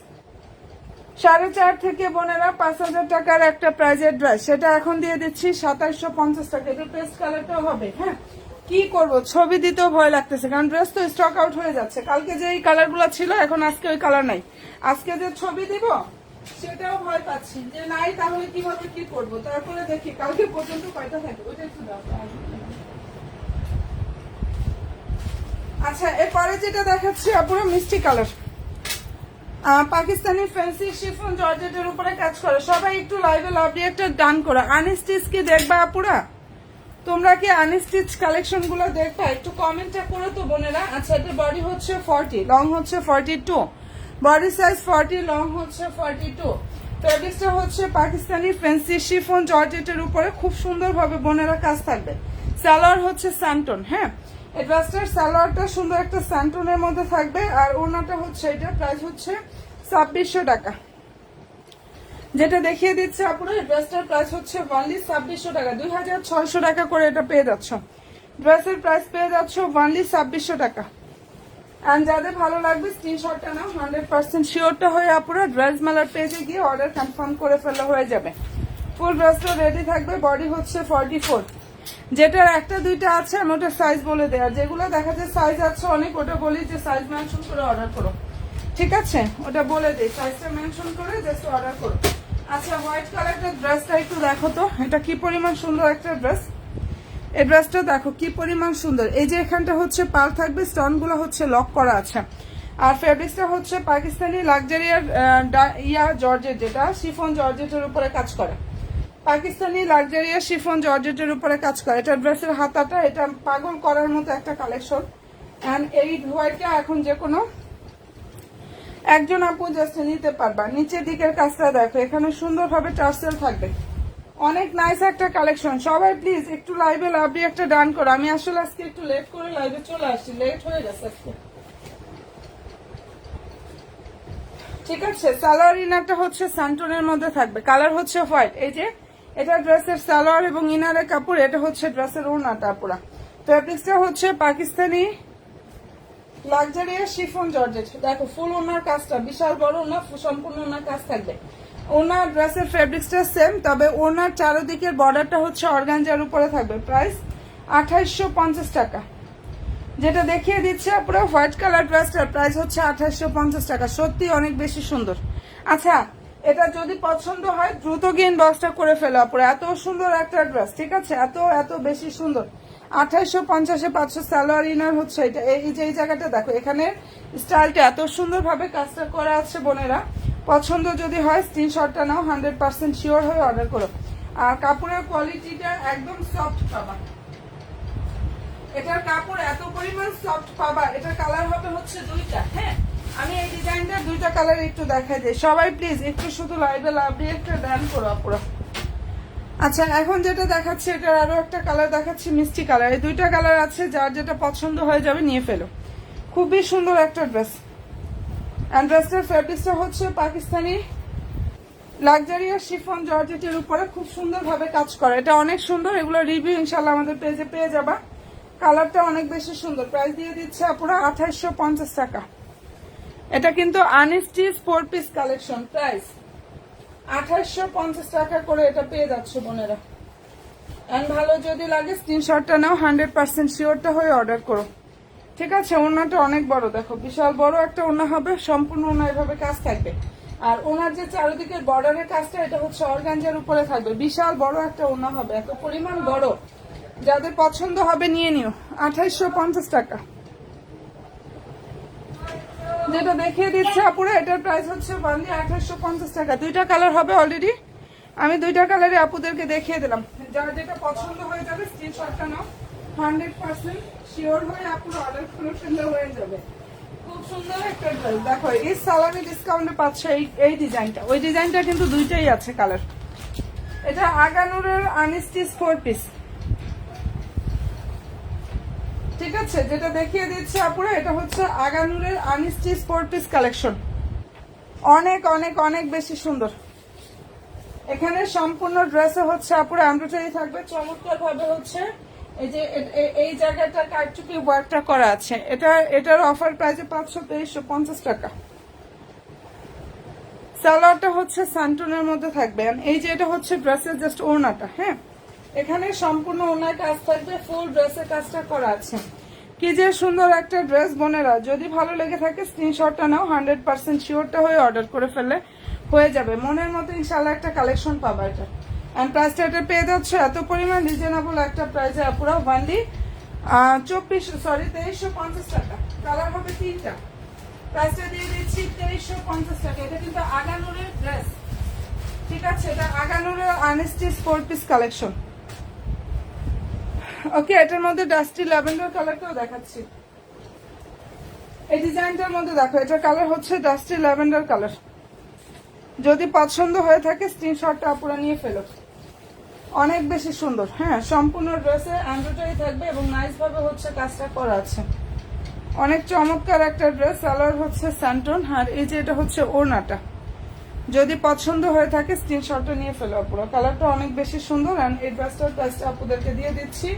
[SPEAKER 1] 4.5 থেকে বোনেরা 5000 টাকার একটা প্রাইজের ড্রেস, সেটা এখন দিয়ে দিচ্ছি 2750 টাকা। এটা পেস্ট কালারটাও হবে। হ্যাঁ কি করব, ছবি দিতেও ভয় লাগতেছে, কারণ ড্রেস তো স্টক আউট হয়ে যাচ্ছে। কালকে যে এই কালার গুলো ছিল এখন আজকে ওই কালার নাই। আজকে যে ছবি দিব সেটাও ভয় পাচ্ছি যে নাই, তাহলে কিভাবে কি করবো। তারপরে দেখি কালকে পর্যন্ত কয়টা থাকে, ওইটা একটু দাও। আচ্ছা এরপরে যেটা দেখাচ্ছি আপুরা মিষ্টি কালার, পাকিস্তানি ফ্যান্সি শিফন জর্জেটের উপরে কাজ করে। সবাই একটু লাইভে লাভ দিয়ে একটা ডান করো। আনস্টিচ কি দেখবা আপুরা? তোমরা কি আনস্টিচ কালেকশন গুলো দেখবা? একটু কমেন্টটা করে তো বোনেরা। আচ্ছা এটা বডি হচ্ছে 40, লং হচ্ছে 42, বডি সাইজ 40, লং হচ্ছে 42। ফেব্রিক্সটা হচ্ছে পাকিস্তানি ফ্যান্সি শিফন জর্জেটের উপরে খুব সুন্দরভাবে বোনেরা কাজ থাকবে। সালোয়ার হচ্ছে স্যান্টন। হ্যাঁ এই ড্রেসটার সালোয়ারটা সুন্দর একটা স্যান্টনের মধ্যে থাকবে, আর ওড়নাটা হচ্ছে এটা প্রাইস হচ্ছে 2600 টাকা। যেটা দেখিয়ে দিচ্ছে আপুরা ড্রেসটার প্রাইস হচ্ছে ওয়ানলি 2600 টাকা, 2600 টাকা করে এটা পেয়ে যাচ্ছ। ড্রেসের প্রাইস পেয়ে যাচ্ছ ওয়ানলি 2600 টাকা। এন্ড যাদের ভালো লাগবে স্ক্রিনশটটা নাও, 100% শিওরটা হয়ে আপুরা ড্রেস মেলার পেজে গিয়ে অর্ডার কনফার্ম করে ফেলা হয়ে যাবে। ফুল ড্রেসটা রেডি থাকবে, বডি হচ্ছে 44। যেটার একটা দুইটা আছে আমি ওটা সাইজ বলে দেয়, আর যেগুলো দেখা যায় সাইজ আছে অনেক ওটা বলি যে সাইজ মেনশন করে অর্ডার করো, ঠিক আছে। ওটা বলে দিই, সাইজটা মেনশন করে জাস্ট অর্ডার করো। আচ্ছা হোয়াইট কালারটার ড্রেসটা একটু দেখো তো, এটা কি পরিমাণ সুন্দর একটা ড্রেস। এই ড্রেসটা দেখো কি পরিমাণ সুন্দর। এই যে এখানটা হচ্ছে পাল থাকবে, স্টোন গুলো হচ্ছে লক করা আছে, আর ফেব্রিক্সটা হচ্ছে পাকিস্তানি লাক্সারিয়ার জর্জেট, যেটা শিফন জর্জেটের উপরে কাজ করে, পাকিস্তানি লাক্সারিয়া শিফন জর্জেটের উপরে কাজ করে। এটা ড্রেসের হাতাটা, এটা পাগল করার মতো একটা কালেকশন। এন্ড এই হোয়াইটটা এখন যে কোনো একজন আপু জাস্ট নিতে পারবা। নিচের দিকের কাজটা দেখো, এখানে সুন্দরভাবে টার্সেল থাকবে, অনেক নাইস একটা কালেকশন। সবাই প্লিজ একটু লাইভে লাভ দিয়ে একটা ডান করো। আমি আসলে আজকে একটু লেট করে লাইভে চলে আসছি, লেট হয়ে গেছে আজকে, ঠিক আছে। সালোয়ার ইনারটা হচ্ছে স্যান্টনের মধ্যে থাকবে, কালার হচ্ছে হোয়াইট। এই যে এটা ড্রেসের সালোয়ার এবং ইনারের কাপড়, এটা হচ্ছে ড্রেসের ওড়নাটা পুরা। ফেব্রিক্সটা হচ্ছে পাকিস্তানি লাক্সারিয়ার শিফন জর্জেট। দেখো ফুল ওনার কাজটা বিশাল বড় ওনা, সম্পূর্ণ ওনার কাজ থাকবে। ওনার ড্রেসের ফেব্রিক্সটা সেম, তবে ওনার চারোদিকের বর্ডারটা হচ্ছে অর্গানজার উপরে থাকবে। প্রাইস 2850 টাকা। যেটা দেখিয়ে দিচ্ছে পুরো হোয়াইট কালার ড্রেসটার প্রাইস হচ্ছে 2850 টাকা। সত্যি অনেক বেশি সুন্দর। আচ্ছা এটা যদি পছন্দ হয় দ্রুত গিয়ে ইনবক্সটা করে ফেলো আপুরা, এত সুন্দর একটা ড্রেস, ঠিক আছে, এত এত বেশি সুন্দর। 2850-এ 500 সালোয়ার ইনার হচ্ছে এটা। এই যে এই জায়গাটা দেখো, এখানে স্টাইলটা এত সুন্দর ভাবে কাজটা করা আছে বোনেরা, পছন্দ যদি হয় স্ক্রিনশটটা নাও, 100% শিওর হয়ে অর্ডার করো। আর কাপড়ের কোয়ালিটিটা একদম সফট পাবা, এটার কাপড় এত পরিমাণ সফট পাবা। এটার কালার হবে হচ্ছে দুইটা। হ্যাঁ, আমি এই ডিজাইনটার দুইটা কালার একটু দেখাই দিই। সবাই প্লিজ একটু শুধু লাইভে লাভ দিয়ে একটা ডান করো আপুরা। আচ্ছা, এখন যেটা দেখাচ্ছি এটার আরো একটা কালার দেখাচ্ছি, মিষ্টি কালার। এই দুইটা কালার আছে, যার যেটা পছন্দ হয়ে যাবে নিয়ে ফেলো। খুবই সুন্দর একটা ড্রেস। অ্যান্ড ড্রেসটার ফ্যাব্রিক্সটা হচ্ছে পাকিস্তানি লাক্সারিয়াস শিফন জর্জেটের উপরে খুব সুন্দরভাবে কাজ করে। এটা অনেক সুন্দর, এগুলো রিভিউ ইনশাল্লাহ আমাদের পেজে পেয়ে যাবা। কালারটা অনেক বেশি সুন্দর। প্রাইস দিয়ে দিচ্ছে আপুরা 2850 টাকা। এটা কিন্তু আনস্টিচ 4 পিস কালেকশন। প্রাইস 2850 টাকা করে এটা পেয়ে যাচ্ছে বোনেরা। এন্ড ভালো যদি লাগে স্ক্রিনশটটা নাও, 100% শিওরটা হয়ে অর্ডার করো। ঠিক আছে, ওড়নাটা অনেক বড়, দেখো বিশাল বড় একটা ওড়না হবে, সম্পূর্ণ ওড়না এভাবে কাজ থাকবে। আর ওনার যে চারিদিকের বর্ডারের কাজটা এটা হচ্ছে অর্গানজার উপরে থাকবে। বিশাল বড় একটা ওড়না হবে, এত পরিমাণ বড়। যাদের পছন্দ হবে নিয়ে নিও। 2850 টাকা। যেটা দেখিয়ে দিচ্ছে আপুরা এটার প্রাইস হচ্ছে বান্দি 2850 টাকা। দুইটা কালার হবে অলরেডি, আমি দুইটা কালারে আপুদেরকে দেখিয়ে দিলাম। যার যেটা পছন্দ হয়ে যাবে স্ক্রিনশটটা নাও, 100% শিওর হয়ে আপুরা অর্ডার করে ফেললে হয়ে যাবে। খুব সুন্দর একটা ড্রেস। দেখো এই সালামি ডিসকাউন্টে পাচ্ছে এই ডিজাইনটা। ওই ডিজাইনটা কিন্তু দুইটাই আছে কালার। এটা আগানুরের আনস্টিচ 4 পিস। ঠিক আছে, যেটা দেখিয়ে দিচ্ছে আপুরা এটা হচ্ছে আগানুরের আনস্টিচ 4 পিস কালেকশন। অনেক অনেক অনেক বেশি সুন্দর। এখানে সম্পূর্ণ ড্রেসে হচ্ছে আপুরা এমব্রয়ডারি থাকবে চমৎকার ভাবে। হচ্ছে এই যে এই জায়গাটা কারচুপি ওয়ার্কটা করা আছে। এটার অফার প্রাইসে 52350 টাকা। সালোয়ারটা হচ্ছে স্যান্টনের মধ্যে থাকবে। এই যে এটা হচ্ছে ড্রেসের জাস্ট ওড়নাটা। হ্যাঁ, এখানে সম্পূর্ণ ওড়নার কাজ থাকবে, ফুল ড্রেসের কাজটা করা আছে। কি যে সুন্দর একটা ড্রেস বোনেরা। যদি ভালো লেগে থাকে স্ক্রিনশটটা নাও, 100% শিওরটা হয়ে অর্ডার করে ফেললে হয়ে যাবে। মনের মতো ইনশাল্লাহ একটা কালেকশন পাবা এটা। অ্যান্ড প্রাইসটা এটা পেয়ে যাচ্ছে এত পরিমাণ রিজনেবল একটা প্রাইসে আপুরা। ওয়ানলি 2350 টাকা। কালার হবে 3টা। প্রাইসটা দিয়ে দিচ্ছি 2350 টাকা। এটা কিন্তু আগানুরের ড্রেস। ঠিক আছে, এটা আগানুরের আনস্টিচ 4 পিস কালেকশন। ওকে, এটার মধ্যে ডাস্টি ল্যাভেন্ডার কালারটাও দেখাচ্ছি। এই ডিজাইনটার মধ্যে দেখো, এটার কালার হচ্ছে ডাস্টি ল্যাভেন্ডার কালার। যদি পছন্দ হয়ে থাকে স্ক্রিনশটটা আপুরা নিয়ে ফেলো। অনেক বেশি সুন্দর। হ্যাঁ, সম্পূর্ণ ড্রেসে এমব্রয়ডারি থাকবে এবং নাইস ভাবে হচ্ছে কাজটা করা আছে। অনেক চমৎকার একটা ড্রেস। সালোয়ার হচ্ছে স্যান্টন। আর এই যে এটা হচ্ছে ওড়নাটা। যদি পছন্দ হয়ে থাকে স্ক্রিনশটটা নিয়ে ফেলো আপুরা। কালারটা অনেক বেশি সুন্দর। এন্ড এই ড্রেসটার প্রাইসটা আপুদেরকে দিয়ে দিচ্ছি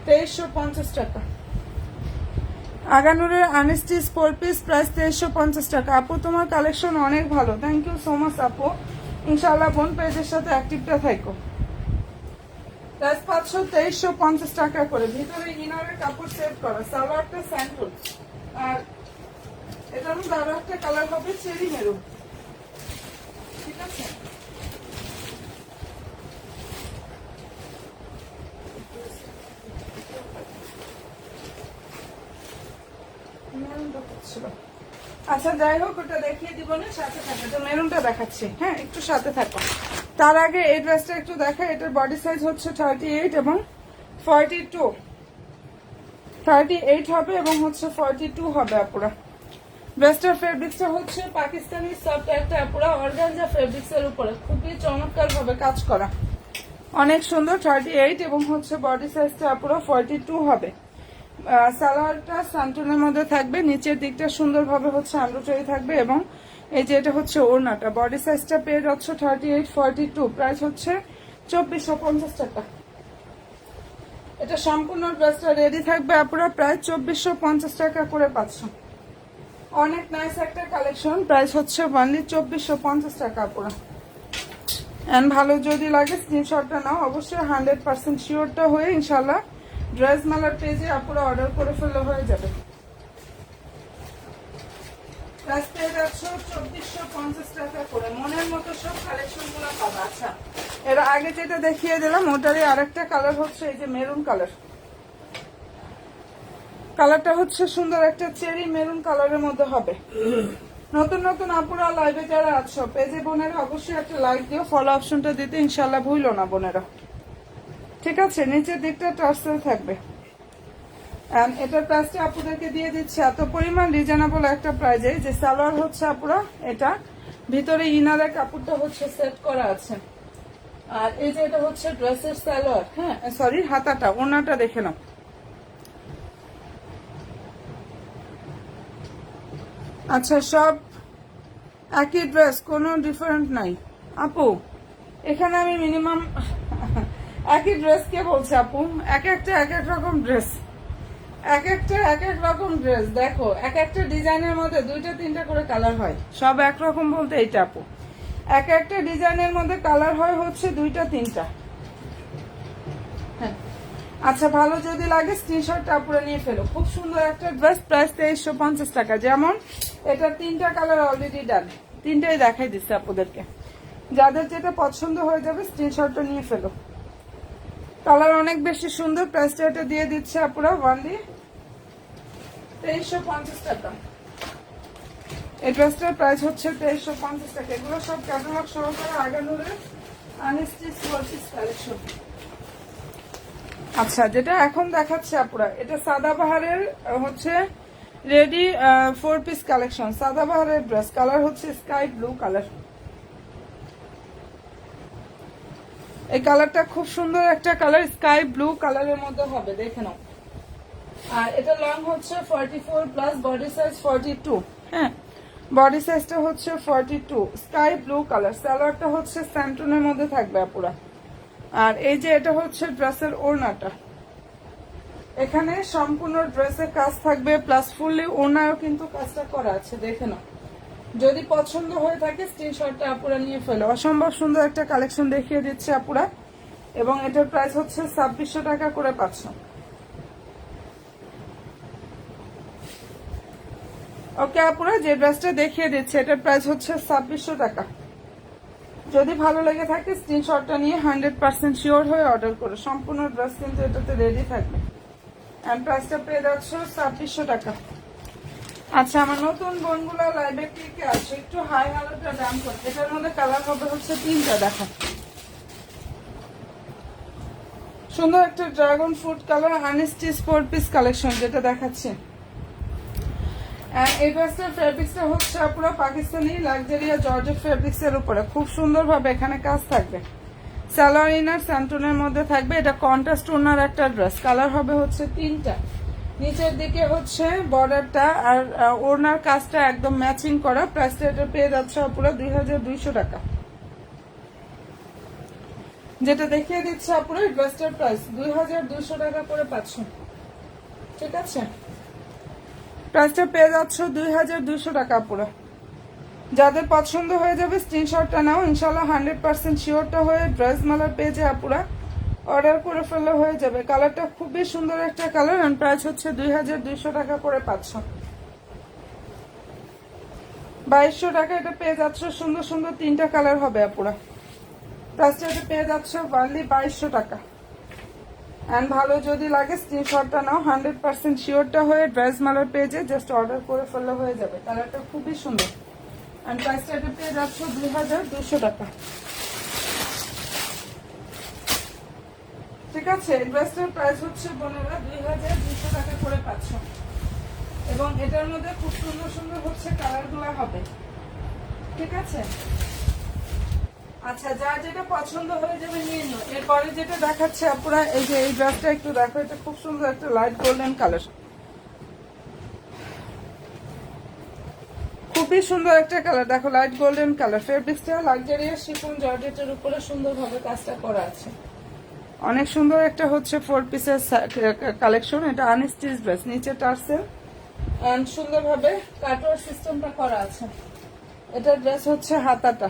[SPEAKER 1] 2350 টাকা। আগানুরের আনস্টিচ 4 পিস, প্রাইস 2350 টাকা। আপু তোমার কালেকশন অনেক ভালো, থ্যাংক ইউ সো মাচ আপু। ইনশাআল্লাহ বোন পেজের সাথে অ্যাক্টিভটা থাকো। প্রাইস 2350 টাকা করে। ভিতরে ইনারের কাপড় সেভ করা। সালোয়ারটা স্যান্টন। আর এটার মধ্যে আরো একটা কালার হবে চেরি মেরুন। ঠিক আছে, আচ্ছা যাই হোক, ওটা দেখিয়ে দিব না, সাথে থাকবে। তো মেরুনটা দেখাচ্ছি। হ্যাঁ, একটু সাথে থাকো। তার আগে এই ড্রেসটা একটু দেখা। এটার বডি সাইজ হচ্ছে 38 এবং 42। 38 হবে এবং হচ্ছে 42 হবে আপুরা। ড্রেসটার ফেব্রিক্সটা হচ্ছে পাকিস্তানি সফট একটা আপুরা অর্গানজা ফেব্রিক্সের উপরে খুবই চমৎকার ভাবে কাজ করা। অনেক সুন্দর। 38 এবং হচ্ছে বডি সাইজটা আপুরা 42 হবে। সালোয়ারটা স্যান্টনের মধ্যে থাকবে। নিচের দিকটা সুন্দরভাবে হচ্ছে এমব্রয়ডারি থাকবে এবং এই যে এটা হচ্ছে ওড়নাটা। বডি সাইজটা পেয়ে যাচ্ছে 38, 42। প্রাইস হচ্ছে 2450 টাকা। এটা সম্পূর্ণ ড্রেসটা রেডি থাকবে আপুরা। প্রায় 2450 টাকা করে পাচ্ছ। অনেক নাইস একটা কালেকশন। প্রাইস হচ্ছে অনলি 2450 টাকা আপুরা। এন্ড ভালো যদি লাগে স্ক্রিনশটটা নাও, অবশ্যই 100% শিওরটা হয়ে ইনশাল্লাহ ড্রেস মেলার পেজে আপুরা অর্ডার করে ফেললে হয়ে যাবে। প্রাইস পেয়ে যাচ্ছ 2450 টাকা করে। মনের মতো সব কালেকশন গুলো পাবা। আচ্ছা, এর আগে যেটা দেখিয়ে দিলাম ওটারই আরেকটা কালার হচ্ছে এই যে মেরুন কালার। কালারটা হচ্ছে সুন্দর একটা চেরি মেরুন কালারের মধ্যে হবে। নতুন নতুন আপুরা লাইভে যারা আছো পেজে বোনেরা অবশ্যই একটা লাইক দিও, ফলো অপশনটা দিতে ইনশাল্লাহ ভুলো না বোনেরা, ঠিক আছে? নিচের দিকটা টার্সেল থাকবে। এটার প্রাইসটা আপুদেরকে দিয়ে দিচ্ছে এত পরিমাণ রিজনেবল একটা প্রাইজে, যে সালোয়ার হচ্ছে আপুরা এটা ভিতরে ইনারের কাপড়টা হচ্ছে সেট করা আছে, আর এই যে এটা হচ্ছে ড্রেসের সালোয়ার, হ্যাঁ সরি হাতাটা, ওনাটা দেখে নাও। আচ্ছা সব একই ড্রেস, কোনো ডিফারেন্ট নাই আপু। এখানে আমি মিনিমাম একই ড্রেস কে বলছে আপু, এক একটা এক এক রকম ড্রেস, এক একটা এক এক রকম ড্রেস। দেখো এক একটা ডিজাইনের মধ্যে দুইটা তিনটা করে কালার হয়, সব একরকম বলতে এইটা আপু, এক একটা ডিজাইনের মধ্যে কালার হয় হচ্ছে দুইটা তিনটা। হ্যাঁ আচ্ছা ভালো যদি লাগে স্ক্রিনশটটা আপুরে নিয়ে ফেলো। খুব সুন্দর একটা ড্রেস, প্রাইস 2350 টাকা। যেমন এটা তিনটা কালার অলরেডি ডান, তিনটাই দেখাই দিচ্ছে আপুদেরকে, যাদের যেটা পছন্দ হয়ে যাবে স্ক্রিনশটটা নিয়ে ফেলো। কালার অনেক বেশি সুন্দর, প্রাইসটা এটা দিয়ে দিচ্ছে আপুরা ওয়ানলি 2350 টাকা। এই ড্রেসটার প্রাইস হচ্ছে 2350 টাকা। এগুলো সব ক্যাটালগ সহকারে আগানোরের আনস্টিচ ওয়ার্কিস কালেকশন। আচ্ছা যেটা এখন দেখাচ্ছে আপুরা, এটা সাদাবাহারের হচ্ছে রেডি 4 পিস কালেকশন, সাদাবাহারের ড্রেস, কালার হচ্ছে স্কাই ব্লু কালার। এই কালারটা খুব সুন্দর একটা কালার, স্কাই ব্লু কালারের মধ্যে হবে, দেখে নাও। আর এটা লং হচ্ছে 44 প্লাস, বডি সাইজ 42, হ্যাঁ বডি সাইজটা হচ্ছে 42, স্কাই ব্লু কালার। সালোয়ারটা হচ্ছে স্যান্টনের মধ্যে থাকবে আপুরা। আর এই যে এটা হচ্ছে ড্রেসের ওড়নাটা, এখানে সম্পূর্ণ ড্রেসের কাজ থাকবে, প্লাস ফুললি ওড়নায়ও কিন্তু কাজটা করা আছে, দেখে নাও। যদি পছন্দ হয়ে থাকে স্ক্রিনশটটা আপুরা নিয়ে ফেলো। অসম্ভব সুন্দর একটা কালেকশন দেখিয়ে দিচ্ছে আপুরা, এবং এটার প্রাইস হচ্ছে 2600 টাকা করে পাচ্ছ। ওকে আপুরা, যে ড্রেসটা দেখিয়ে দিচ্ছে এটার প্রাইস হচ্ছে 2600 টাকা। যদি ভালো লেগে থাকে স্ক্রিনশটটা নিয়ে 100% শিওর হয়ে অর্ডার করো। সম্পূর্ণ ড্রেস কিন্তু এটাতে রেডি থাকবে, এন্ড প্রাইসটা পেয়ে যাচ্ছ 2600 টাকা। আচ্ছা আমার নতুন বোনগুলো লাইভে কে আছে একটু হাই হ্যালোটা দাম করতে। এটার মধ্যে কালার হবে হচ্ছে তিনটা, দেখো সুন্দর একটা dragon fruit colour unstitch 4 piece collection যেটা দেখাচ্ছে। এই ড্রেসটার ফেব্রিক্সটা হচ্ছে পুরো পাকিস্তানি লাক্সারিয়া জর্জেট ফেব্রিক্সের উপরে, খুব সুন্দরভাবে এখানে কাজ থাকবে। সালোয়ার ইনার স্যান্টনের মধ্যে থাকবে, এটা কন্ট্রাস্ট ওনার একটা ড্রেস, কালার হবে হচ্ছে তিনটা। নিচের দিকে হচ্ছে বর্ডারটা আর ওড়নার কাজটা একদম ম্যাচিং করা। প্রাইসটা এটা পেয়ে যাচ্ছে পুরো 2200 টাকা। যেটা দেখিয়ে দিচ্ছে আপুরা ড্রেসটার প্রাইস 2200 টাকা করে পাচ্ছ, ঠিক আছে? প্রাইসটা পেয়ে যাচ্ছ 2200 টাকা পুরো। যাদের পছন্দ হয়ে যাবে স্ক্রিনশটটা নাও, ইনশাল্লাহ 100% শিওরটা হয়ে ড্রেস মালার পেজে আপুরা অর্ডার করে ফেললে হয়ে যাবে। কালারটা খুবই সুন্দর একটা কালার, এন্ড প্রাইস হচ্ছে 2200 টাকা করে পাচ্ছ। 2200 টাকা এটা পেয়ে যাচ্ছ, সুন্দর সুন্দর তিনটা কালার হবে আপুরা। প্রাইসটা এটা পেয়ে যাচ্ছ অনলি 2200 টাকা। এন্ড ভালো যদি লাগে স্ক্রিনশটটা নাও, 100% শিওরটা হয়ে ড্রেস মালার পেজে জাস্ট অর্ডার করে ফেললে হয়ে যাবে। কালারটা খুবই সুন্দর, এন্ড প্রাইসটা এটা পেয়ে যাচ্ছ 2200 টাকা, ঠিক আছে? ড্রেসটার প্রাইস হচ্ছে বোনেরা 2200 টাকা করে পাচ্ছ, এবং এটার মধ্যে খুব সুন্দর সুন্দর হচ্ছে কালারগুলো হবে, ঠিক আছে? আচ্ছা যার যেটা পছন্দ হয়ে যাবে নিয়ে নিও। এরপরে যেটা দেখাচ্ছে আপুরা, এই যে এই ড্রেসটা একটু দেখো, এটা খুব সুন্দর একটা লাইট গোল্ডেন কালার, খুবই সুন্দর একটা কালার। দেখো লাইট গোল্ডেন কালার, ফেব্রিক্সটা লাক্সারিয়াস শিফন জর্জেটের উপরে সুন্দরভাবে কাজটা করা আছে। অনেক সুন্দর একটা হচ্ছে 4 পিসের কালেকশন। এটা আনস্টিচ ড্রেস, নিচে টার্সেল এন্ড সুন্দরভাবে কাটওয়ার সিস্টেমটা করা আছে। এটা ড্রেস হচ্ছে হাতাটা,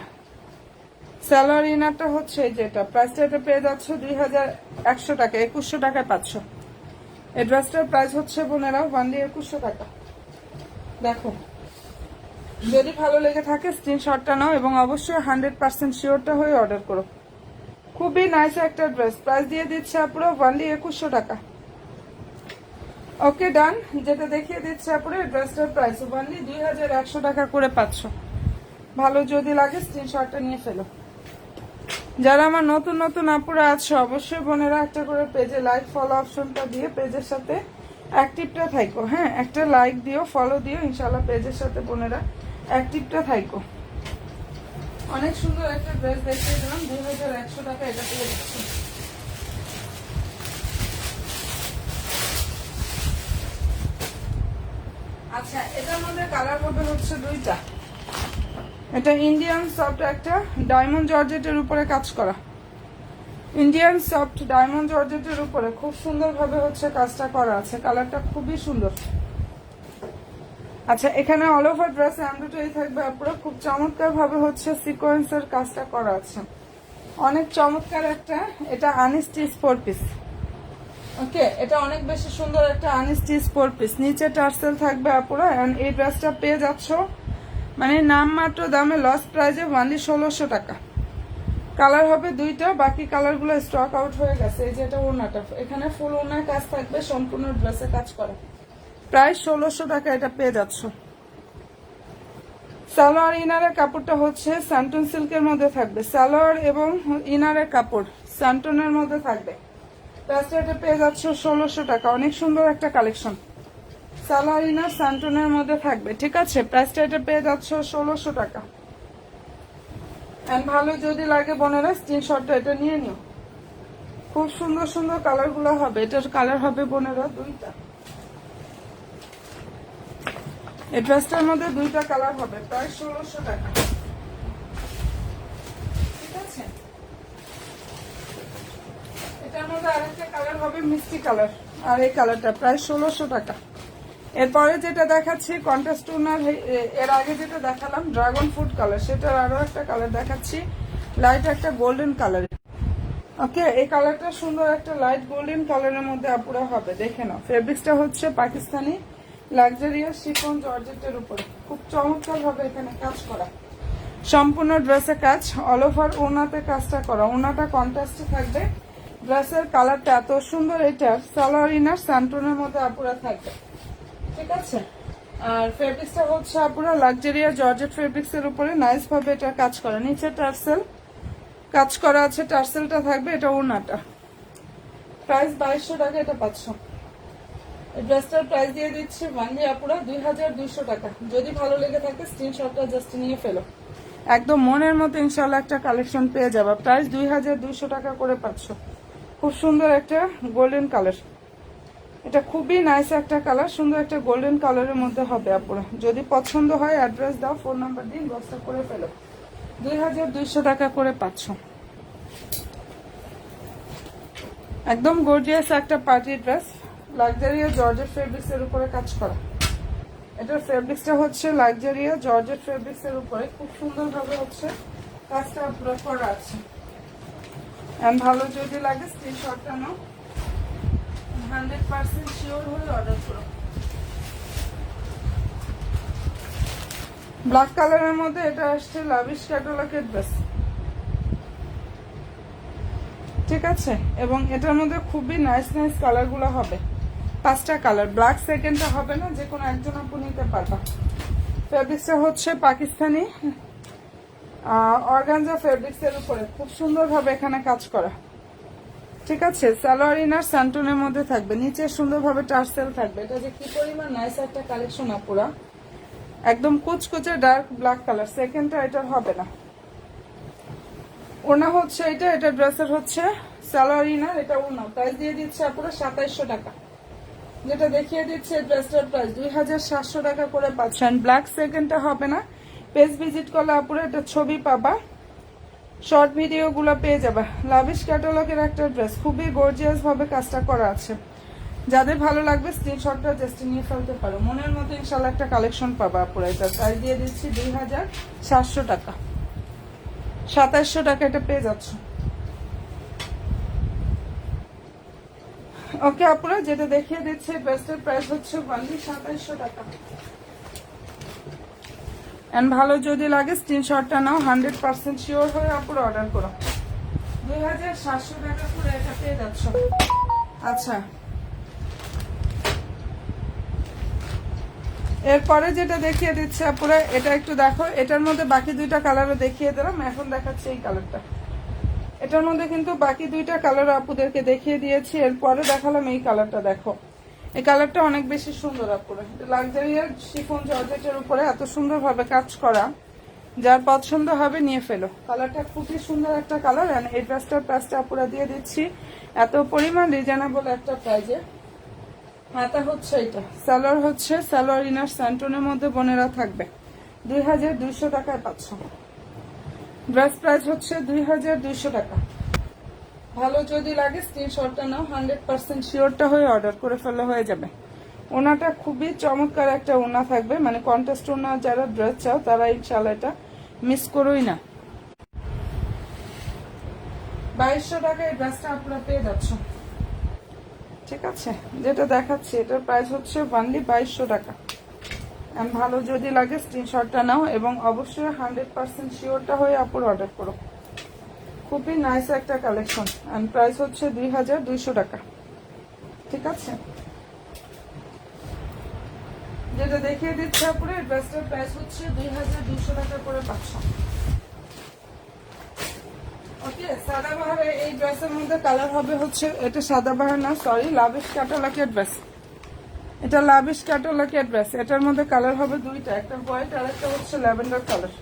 [SPEAKER 1] সালোয়ার ইনারটা হচ্ছে যেটা। প্রাইসটা এটা পেয়ে যাচ্ছ 2100 টাকা, 2100 টাকায় পাচ্ছ। এই ড্রেসটার প্রাইস হচ্ছে বোনেরা ওনলি 2100 টাকা। দেখো যদি ভালো লেগে থাকে স্ক্রিনশটটা নাও, এবং অবশ্যই 100% শিওরটা হয়ে অর্ডার করো। খুবই নাইস একটা ড্রেস, প্রাইস দিয়ে দিচ্ছে পুরো ওনলি 2100 টাকা। ওকে ডান। যেটা দেখিয়ে দিচ্ছে আপুরে ড্রেসটার প্রাইস অনলি 2100 টাকা করে পাচ্ছ। ভালো যদি লাগে স্ক্রিনশটটা নিয়ে ফেলো। যারা আমার নতুন নতুন আপুরা আছে অবশ্যই বোনেরা একটা করে পেজে লাইক ফলো অপশনটা দিয়ে পেজের সাথে অ্যাক্টিভটা থাইকো। হ্যাঁ, একটা লাইক দিও, ফলো দিও, ইনশাল্লাহ পেজের সাথে বোনেরা অ্যাক্টিভটা থাইকো। অনেক সুন্দর একটা ড্রেস দেখিয়ে দিলাম, 2100 টাকা এটা পেয়ে দিচ্ছি। আচ্ছা, এটার মধ্যে কালার হবে হচ্ছে দুইটা। এটা ইন্ডিয়ান সফট একটা ডায়মন্ড জর্জেটের উপরে কাজ করা, ইন্ডিয়ান সফট ডায়মন্ড জর্জেটের উপরে খুব সুন্দরভাবে হচ্ছে কাজটা করা আছে। কালারটা খুবই সুন্দর। আচ্ছা, এখানে অল ওভার ড্রেস এমব্রয়ডারি থাকবে আপুরা, খুব চমৎকার ভাবে হচ্ছে সিকোয়েন্সের কাজটা করা আছে, অনেক চমৎকার একটা। এটা আনস্টিচ 4 পিস। ওকে, এটা অনেক বেশি সুন্দর একটা আনস্টিচ 4 পিস। নিচে টার্সেল থাকবে আপুরা। এন্ড এই ড্রেসটা পেয়ে যাচ্ছ মানে নামমাত্র দামে, লস প্রাইজে অনলি 1600 টাকা। কালার হবে দুইটা, বাকি কালারগুলো স্টক আউট হয়ে গেছে। এই যে এটা ওড়নাটা, এখানে ফুল ওড়নার কাজ থাকবে, সম্পূর্ণ ড্রেসে কাজ করা। প্রায় 1600 টাকা এটা পেয়ে যাচ্ছ। সালোয়ার ইনারের কাপড়টা হচ্ছে স্যান্টন সিল্কের মধ্যে থাকবে। সালোয়ার এবং ইনারের কাপড় স্যান্টনের মধ্যে থাকবে। প্রাইসটা এটা পেয়ে যাচ্ছ 1600 টাকা। অনেক সুন্দর একটা কালেকশন। সালোয়ার ইনার স্যান্টনের মধ্যে থাকবে, ঠিক আছে। প্রাইসটা এটা পেয়ে যাচ্ছ 1600 টাকা। এন্ড ভালো যদি লাগে বোনেরা স্ক্রিনশটটা এটা নিয়ে নিও। খুব সুন্দর সুন্দর কালারগুলো হবে। এটার কালার হবে বোনেরা দুইটা। এই ড্রেসটার মধ্যে দুইটা কালার হবে, প্রায় 1600 টাকা, ঠিক আছে। এটার মধ্যে আরেকটা কালার হবে মিষ্টি কালার, আর এই কালারটা প্রায় 1600 টাকা। এরপরে যেটা দেখাচ্ছি কন্ট্রাস্ট ওনার, এর আগে যেটা দেখালাম ড্রাগন ফ্রুট কালার, সেটার আরো একটা কালার দেখাচ্ছি, লাইট একটা গোল্ডেন কালার। ওকে, এই কালারটা সুন্দর একটা লাইট গোল্ডেন কালারের মধ্যে আপুরা হবে, দেখে নাও। ফেব্রিক্সটা হচ্ছে পাকিস্তানি লাক্সারিয়াস শিফন জর্জেটের উপরে, খুব চমৎকার ভাবে এখানে কাজ করা। সম্পূর্ণ ড্রেসে কাজ, অল ওভার ওনাতে কাজটা করা। ওনাটা কন্ট্রাস্টে থাকবে। ড্রেসের কালারটা এত সুন্দর। এটার সালোয়ার ইনার স্যান্টনের মধ্যে আপুরা থাকবে, ঠিক আছে। আর ফেব্রিক্সটা হচ্ছে আপুরা লাক্সারিয়া জর্জেট ফেব্রিক্স এর উপরে নাইস ভাবে এটা কাজ করা। নিচে টার্সেল কাজ করা আছে, টার্সেলটা থাকবে। এটা ওড়নাটা। প্রাইস 2200 টাকা এটা পাচ্ছ। এই ড্রেসটার প্রাইস দিয়ে দিচ্ছি ওয়ানলি আপুরা 2200 টাকা। যদি ভালো লেগে থাকে স্ক্রিনশটটা জাস্ট নিয়ে ফেলো। একদম মনের মতো ইনশাল্লাহ একটা কালেকশন পেয়ে যাবা। প্রাইস 2200 টাকা করে পাচ্ছ। খুব সুন্দর একটা গোল্ডেন কালার। এটা খুবই নাইস একটা কালার, সুন্দর একটা গোল্ডেন কালারের মধ্যে হবে আপুরা। যদি পছন্দ হয় অ্যাড্রেস দাও, ফোন নাম্বার দিন, বস্তা করে ফেলো। 2200 টাকা করে পাচ্ছ। একদম গর্জিয়াস একটা পার্টি ড্রেস, লাক্সারিয়া জর্জেট ফেব্রিক্স এর উপরে কাজ করা। এটার ফেব্রিক্সটা হচ্ছে লাক্সারিয়া জর্জেট ফেব্রিক্স এর উপরে, খুব সুন্দর ভাবে হচ্ছে কাজটা পুরো করা আছে। এন্ড ভালো যদি লাগে স্ক্রিনশটটা নাও, 100% শিওর হয়ে অর্ডার করো। ব্ল্যাক কালারের মধ্যে এটা আসছে লাভিশ ক্যাটালগের ড্রেস, ঠিক আছে। এবং এটার মধ্যে খুবই নাইস নাইস কালারগুলো হবে। 5টা কালার, ব্ল্যাক সেকেন্ডটা হবে না, যে কোনো একজন আপু নিতে পারবা। ফেব্রিক্সটা হচ্ছে পাকিস্তানি অর্গানজা ফেব্রিক্স এর উপরে, খুব সুন্দর ভাবে এখানে কাজ করা, ঠিক আছে। সালোয়ার ইনার স্যান্টনের মধ্যে থাকবে, নিচে সুন্দরভাবে টার্সেল থাকবে। এটা যে কি পরিমাণ নাইস একটা কালেকশন আপুরা, একদম কুচকুচে ডার্ক ব্ল্যাক কালার। সেকেন্ডটা এটার হবে না। ওনা হচ্ছে এটা, এটা ড্রেসের হচ্ছে সালোয়ার ইনার, এটা ওনা। প্রাইস দিয়ে দিচ্ছে আপুরা 2700 টাকা। যেটা দেখিয়ে দিচ্ছে ড্রেসটার প্রাইস 2700 টাকা করে পাচ্ছেন। ব্ল্যাক সেকেন্ডটা হবে না। পেজ ভিজিট করলে আপুরা এটা ছবি পাবা, শর্ট ভিডিও গুলো পেয়ে যাবা। লাভিশ ক্যাটালগের একটা ড্রেস, খুবই গর্জিয়াস ভাবে কাজটা করা আছে। যাদের ভালো লাগবে স্ক্রিনশটটা জাস্ট নিয়ে ফেলতে পারো। মনের মতো ইনশাল্লাহ একটা কালেকশন পাবা আপুরা। এটা প্রাইস দিয়ে দিচ্ছি 2700 টাকা। 2700 টাকা এটা পেয়ে যাচ্ছ। ওকে আপুরা, যেটা দেখিয়ে দিচ্ছে ড্রেসটার প্রাইস হচ্ছে অনলি 2700 টাকা। এন্ড ভালো যদি লাগে স্ক্রিনশটটা নাও, 100% শিওর হয়ে আপুরা অর্ডার করো। 2700 টাকা করে এটা পেয়ে যাচ্ছ। আচ্ছা, এরপরে যেটা দেখিয়ে দিচ্ছে আপুরা, এটা একটু দেখো, এটার মধ্যে বাকি দুইটা কালারও দেখিয়ে দিলাম, এখন দেখাচ্ছে এই কালারটা। এটার মধ্যে কিন্তু বাকি দুইটা কালার আপুদেরকে দেখিয়ে দিয়েছি, এরপরে দেখালাম এই কালারটা। দেখো এই কালারটা অনেক বেশি সুন্দর আপুরা, লাক্সারিয়ার শিফন জর্জেটের উপরে এত সুন্দরভাবে কাজ করা, যার পছন্দ হবে নিয়ে ফেলো। কালারটা খুবই সুন্দর একটা কালার। এই ড্রেসটার প্রাইসটা আপুরা দিয়ে দিচ্ছি এত পরিমাণ রিজনেবল একটা প্রাইজে। হাতা হচ্ছে এটা, সালোয়ার হচ্ছে সালোয়ার ইনার স্যান্টনের মধ্যে বোনেরা থাকবে 2200 টাকায় পাচ্ছ। ড্রেস প্রাইস হচ্ছে 2200 টাকা। ভালো যদি লাগে স্ক্রিনশটটা নাও, 100% শিওরটা হয়ে অর্ডার করে ফেলে হয়ে যাবে। ওনাটা খুবই চমৎকার একটা ওনা থাকবে, মানে কন্ট্রাস্ট ওনা যারা ড্রেস চাও তারা ইনশাআল্লাহ এটা মিস করোই না। 2200 টাকায় ড্রেসটা আপনারা পেয়ে যাচ্ছ। ঠিক আছে, যেটা দেখাচ্ছি এটার প্রাইস হচ্ছে অনলি 2200 টাকা। ভালো যদি লাগে স্ক্রিনশটটা নাও এবং অবশ্যই 100% শিওরটা হয়ে আপুর অর্ডার করো। খুবই নাইস একটা কালেকশন। এন্ড প্রাইস হচ্ছে 2200 টাকা। ঠিক আছে, যেটা দেখিয়ে দিচ্ছে আপুরে, ড্রেসটার প্রাইস হচ্ছে 2200 টাকা করে পাচ্ছ। ওকে, সাদাবাহারে এই ড্রেসের মধ্যে কালার হবে হচ্ছে, এটা সাদাবাহার না সরি, লাভিশ ক্যাটালগের ড্রেস। এটা লাভিশ ক্যাটালগের ড্রেস। এটার মধ্যে কালার হবে দুইটা, একটা হোয়াইট আর একটা হচ্ছে ল্যাভেন্ডার কালার।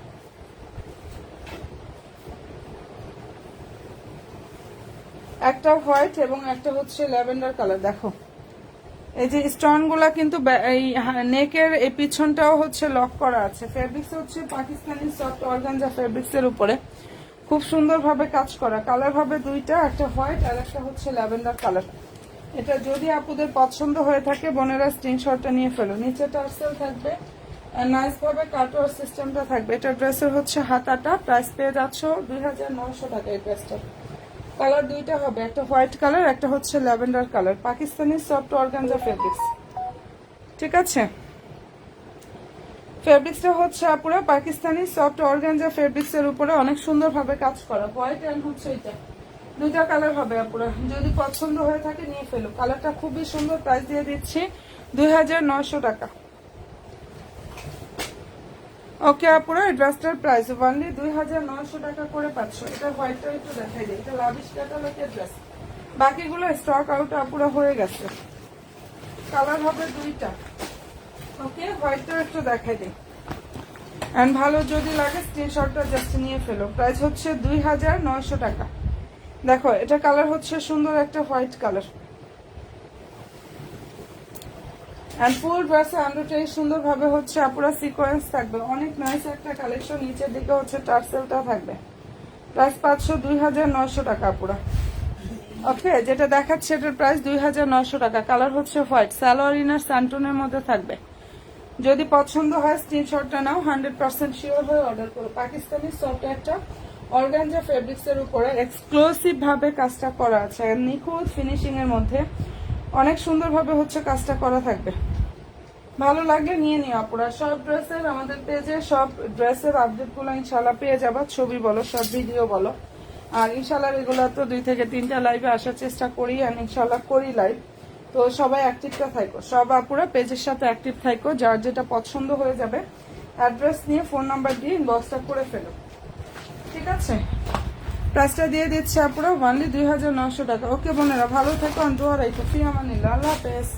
[SPEAKER 1] একটা হোয়াইট এবং একটা হচ্ছে ল্যাভেন্ডার কালার। দেখো এই যে স্টোন গুলা কিন্তু এই নেকের এই পিছনটাও হচ্ছে লক করা আছে। ফেব্রিক্স হচ্ছে পাকিস্তানি সফট অর্গানজা ফেব্রিক্স এর উপরে খুব সুন্দরভাবে কাজ করা। কালার হবে দুইটা, একটা হোয়াইট আর একটা হচ্ছে ল্যাভেন্ডার কালার। এটা যদি আপুদের পছন্দ হয়ে থাকে বোনেরা স্ক্রিনশটটা নিয়ে ফেলো। নিচে টার্সেল থাকবে, নাইস ভাবে কাটওয়ার সিস্টেমটা থাকবে। এটা ড্রেসের হচ্ছে হাতাটা। প্রাইস পেয়ে যাচ্ছ 2900 টাকা এই ড্রেসটার। কালার দুইটা হবে, একটা হোয়াইট কালার, একটা হচ্ছে lavender colour. Pakistani soft organza fabrics. ঠিক আছে, ফেব্রিক্সটা হচ্ছে আপুরা পাকিস্তানি সফট অর্গানজা ফেব্রিক্স এর উপরে অনেক সুন্দরভাবে কাজ করা। হোয়াইট এন্ড হচ্ছে এটা, দুইটা কালার হবে আপুরা। যদি পছন্দ হয়ে থাকে নিয়ে ফেলো। কালারটা খুবই সুন্দর। প্রাইস দিয়ে দিচ্ছি 2900 টাকা। ওকে আপুরা, এই ড্রেসটার প্রাইস অনলি 2900 টাকা করে পাচ্ছ। এটা হোয়াইটটা একটু দেখাই দিই, এটা লাভিশ ক্যাটালগের ড্রেস। বাকিগুলো স্টক আউট আপুরা হয়ে গেছে। কালার হবে দুইটা। ওকে, হোয়াইটটা একটু দেখাই দিই। এন্ড ভালো যদি লাগে স্ক্রিনশটটা জাস্ট নিয়ে ফেলো। প্রাইস হচ্ছে 2900 টাকা। দেখো এটা কালার হচ্ছে সুন্দর একটা হোয়াইট কালার। এন্ড ফুল ড্রেসে আন্ডারটাই সুন্দরভাবে হচ্ছে আপুরা সিকোয়েন্স থাকবে। অনেক নাইস একটা কালেকশন। নিচের দিকে হচ্ছে টার্সেলটা থাকবে। প্রাইস পাচ্ছ 2900 টাকা আপুরা। ওকে, যেটা দেখাচ্ছে এটার প্রাইস 2900 টাকা। কালার হচ্ছে হোয়াইট, সালোয়ার ইনার স্যান্টনের মধ্যে থাকবে। যদি পছন্দ হয় স্ক্রিনশটটা নাও, 100% শিওর হয়ে অর্ডার করো। পাকিস্তানি সফট একটা অর্গানজা ফেব্রিক্স এর উপরে এক্সক্লুসিভ ভাবে কাজটা করা আছে, নিখুঁত ফিনিশিং এর মধ্যে অনেক সুন্দরভাবে হচ্ছে কাজটা করা থাকবে। ভালো লাগলে নিয়ে নিও আপুরা। সব ড্রেসের আমাদের পেজে সব ড্রেসের আপডেট গুলো ইনশাল্লাহ পেয়ে যাবা। ছবি বলো, সব ভিডিও বলো। আর ইনশাল্লাহ রেগুলার তো 2 থেকে 3টা লাইভে আসার চেষ্টা করি, আর ইনশাল্লাহ করি লাইভ। তো সবাই অ্যাক্টিভটা থাকো, সব আপুরা পেজের সাথে অ্যাক্টিভ থাকো। যার যেটা পছন্দ হয়ে যাবে অ্যাড্রেস নিয়ে ফোন নাম্বার দিয়ে ইনবক্সটা করে ফেলো। ঠিক আছে, প্রাইসটা দিয়ে দিচ্ছে আপুরা অনলি 2900 টাকা। ওকে বোনেরা, ভালো থেকো, দোয়া রাখো। ফি আমানিল্লাহ, আল্লাহ হাফেজ।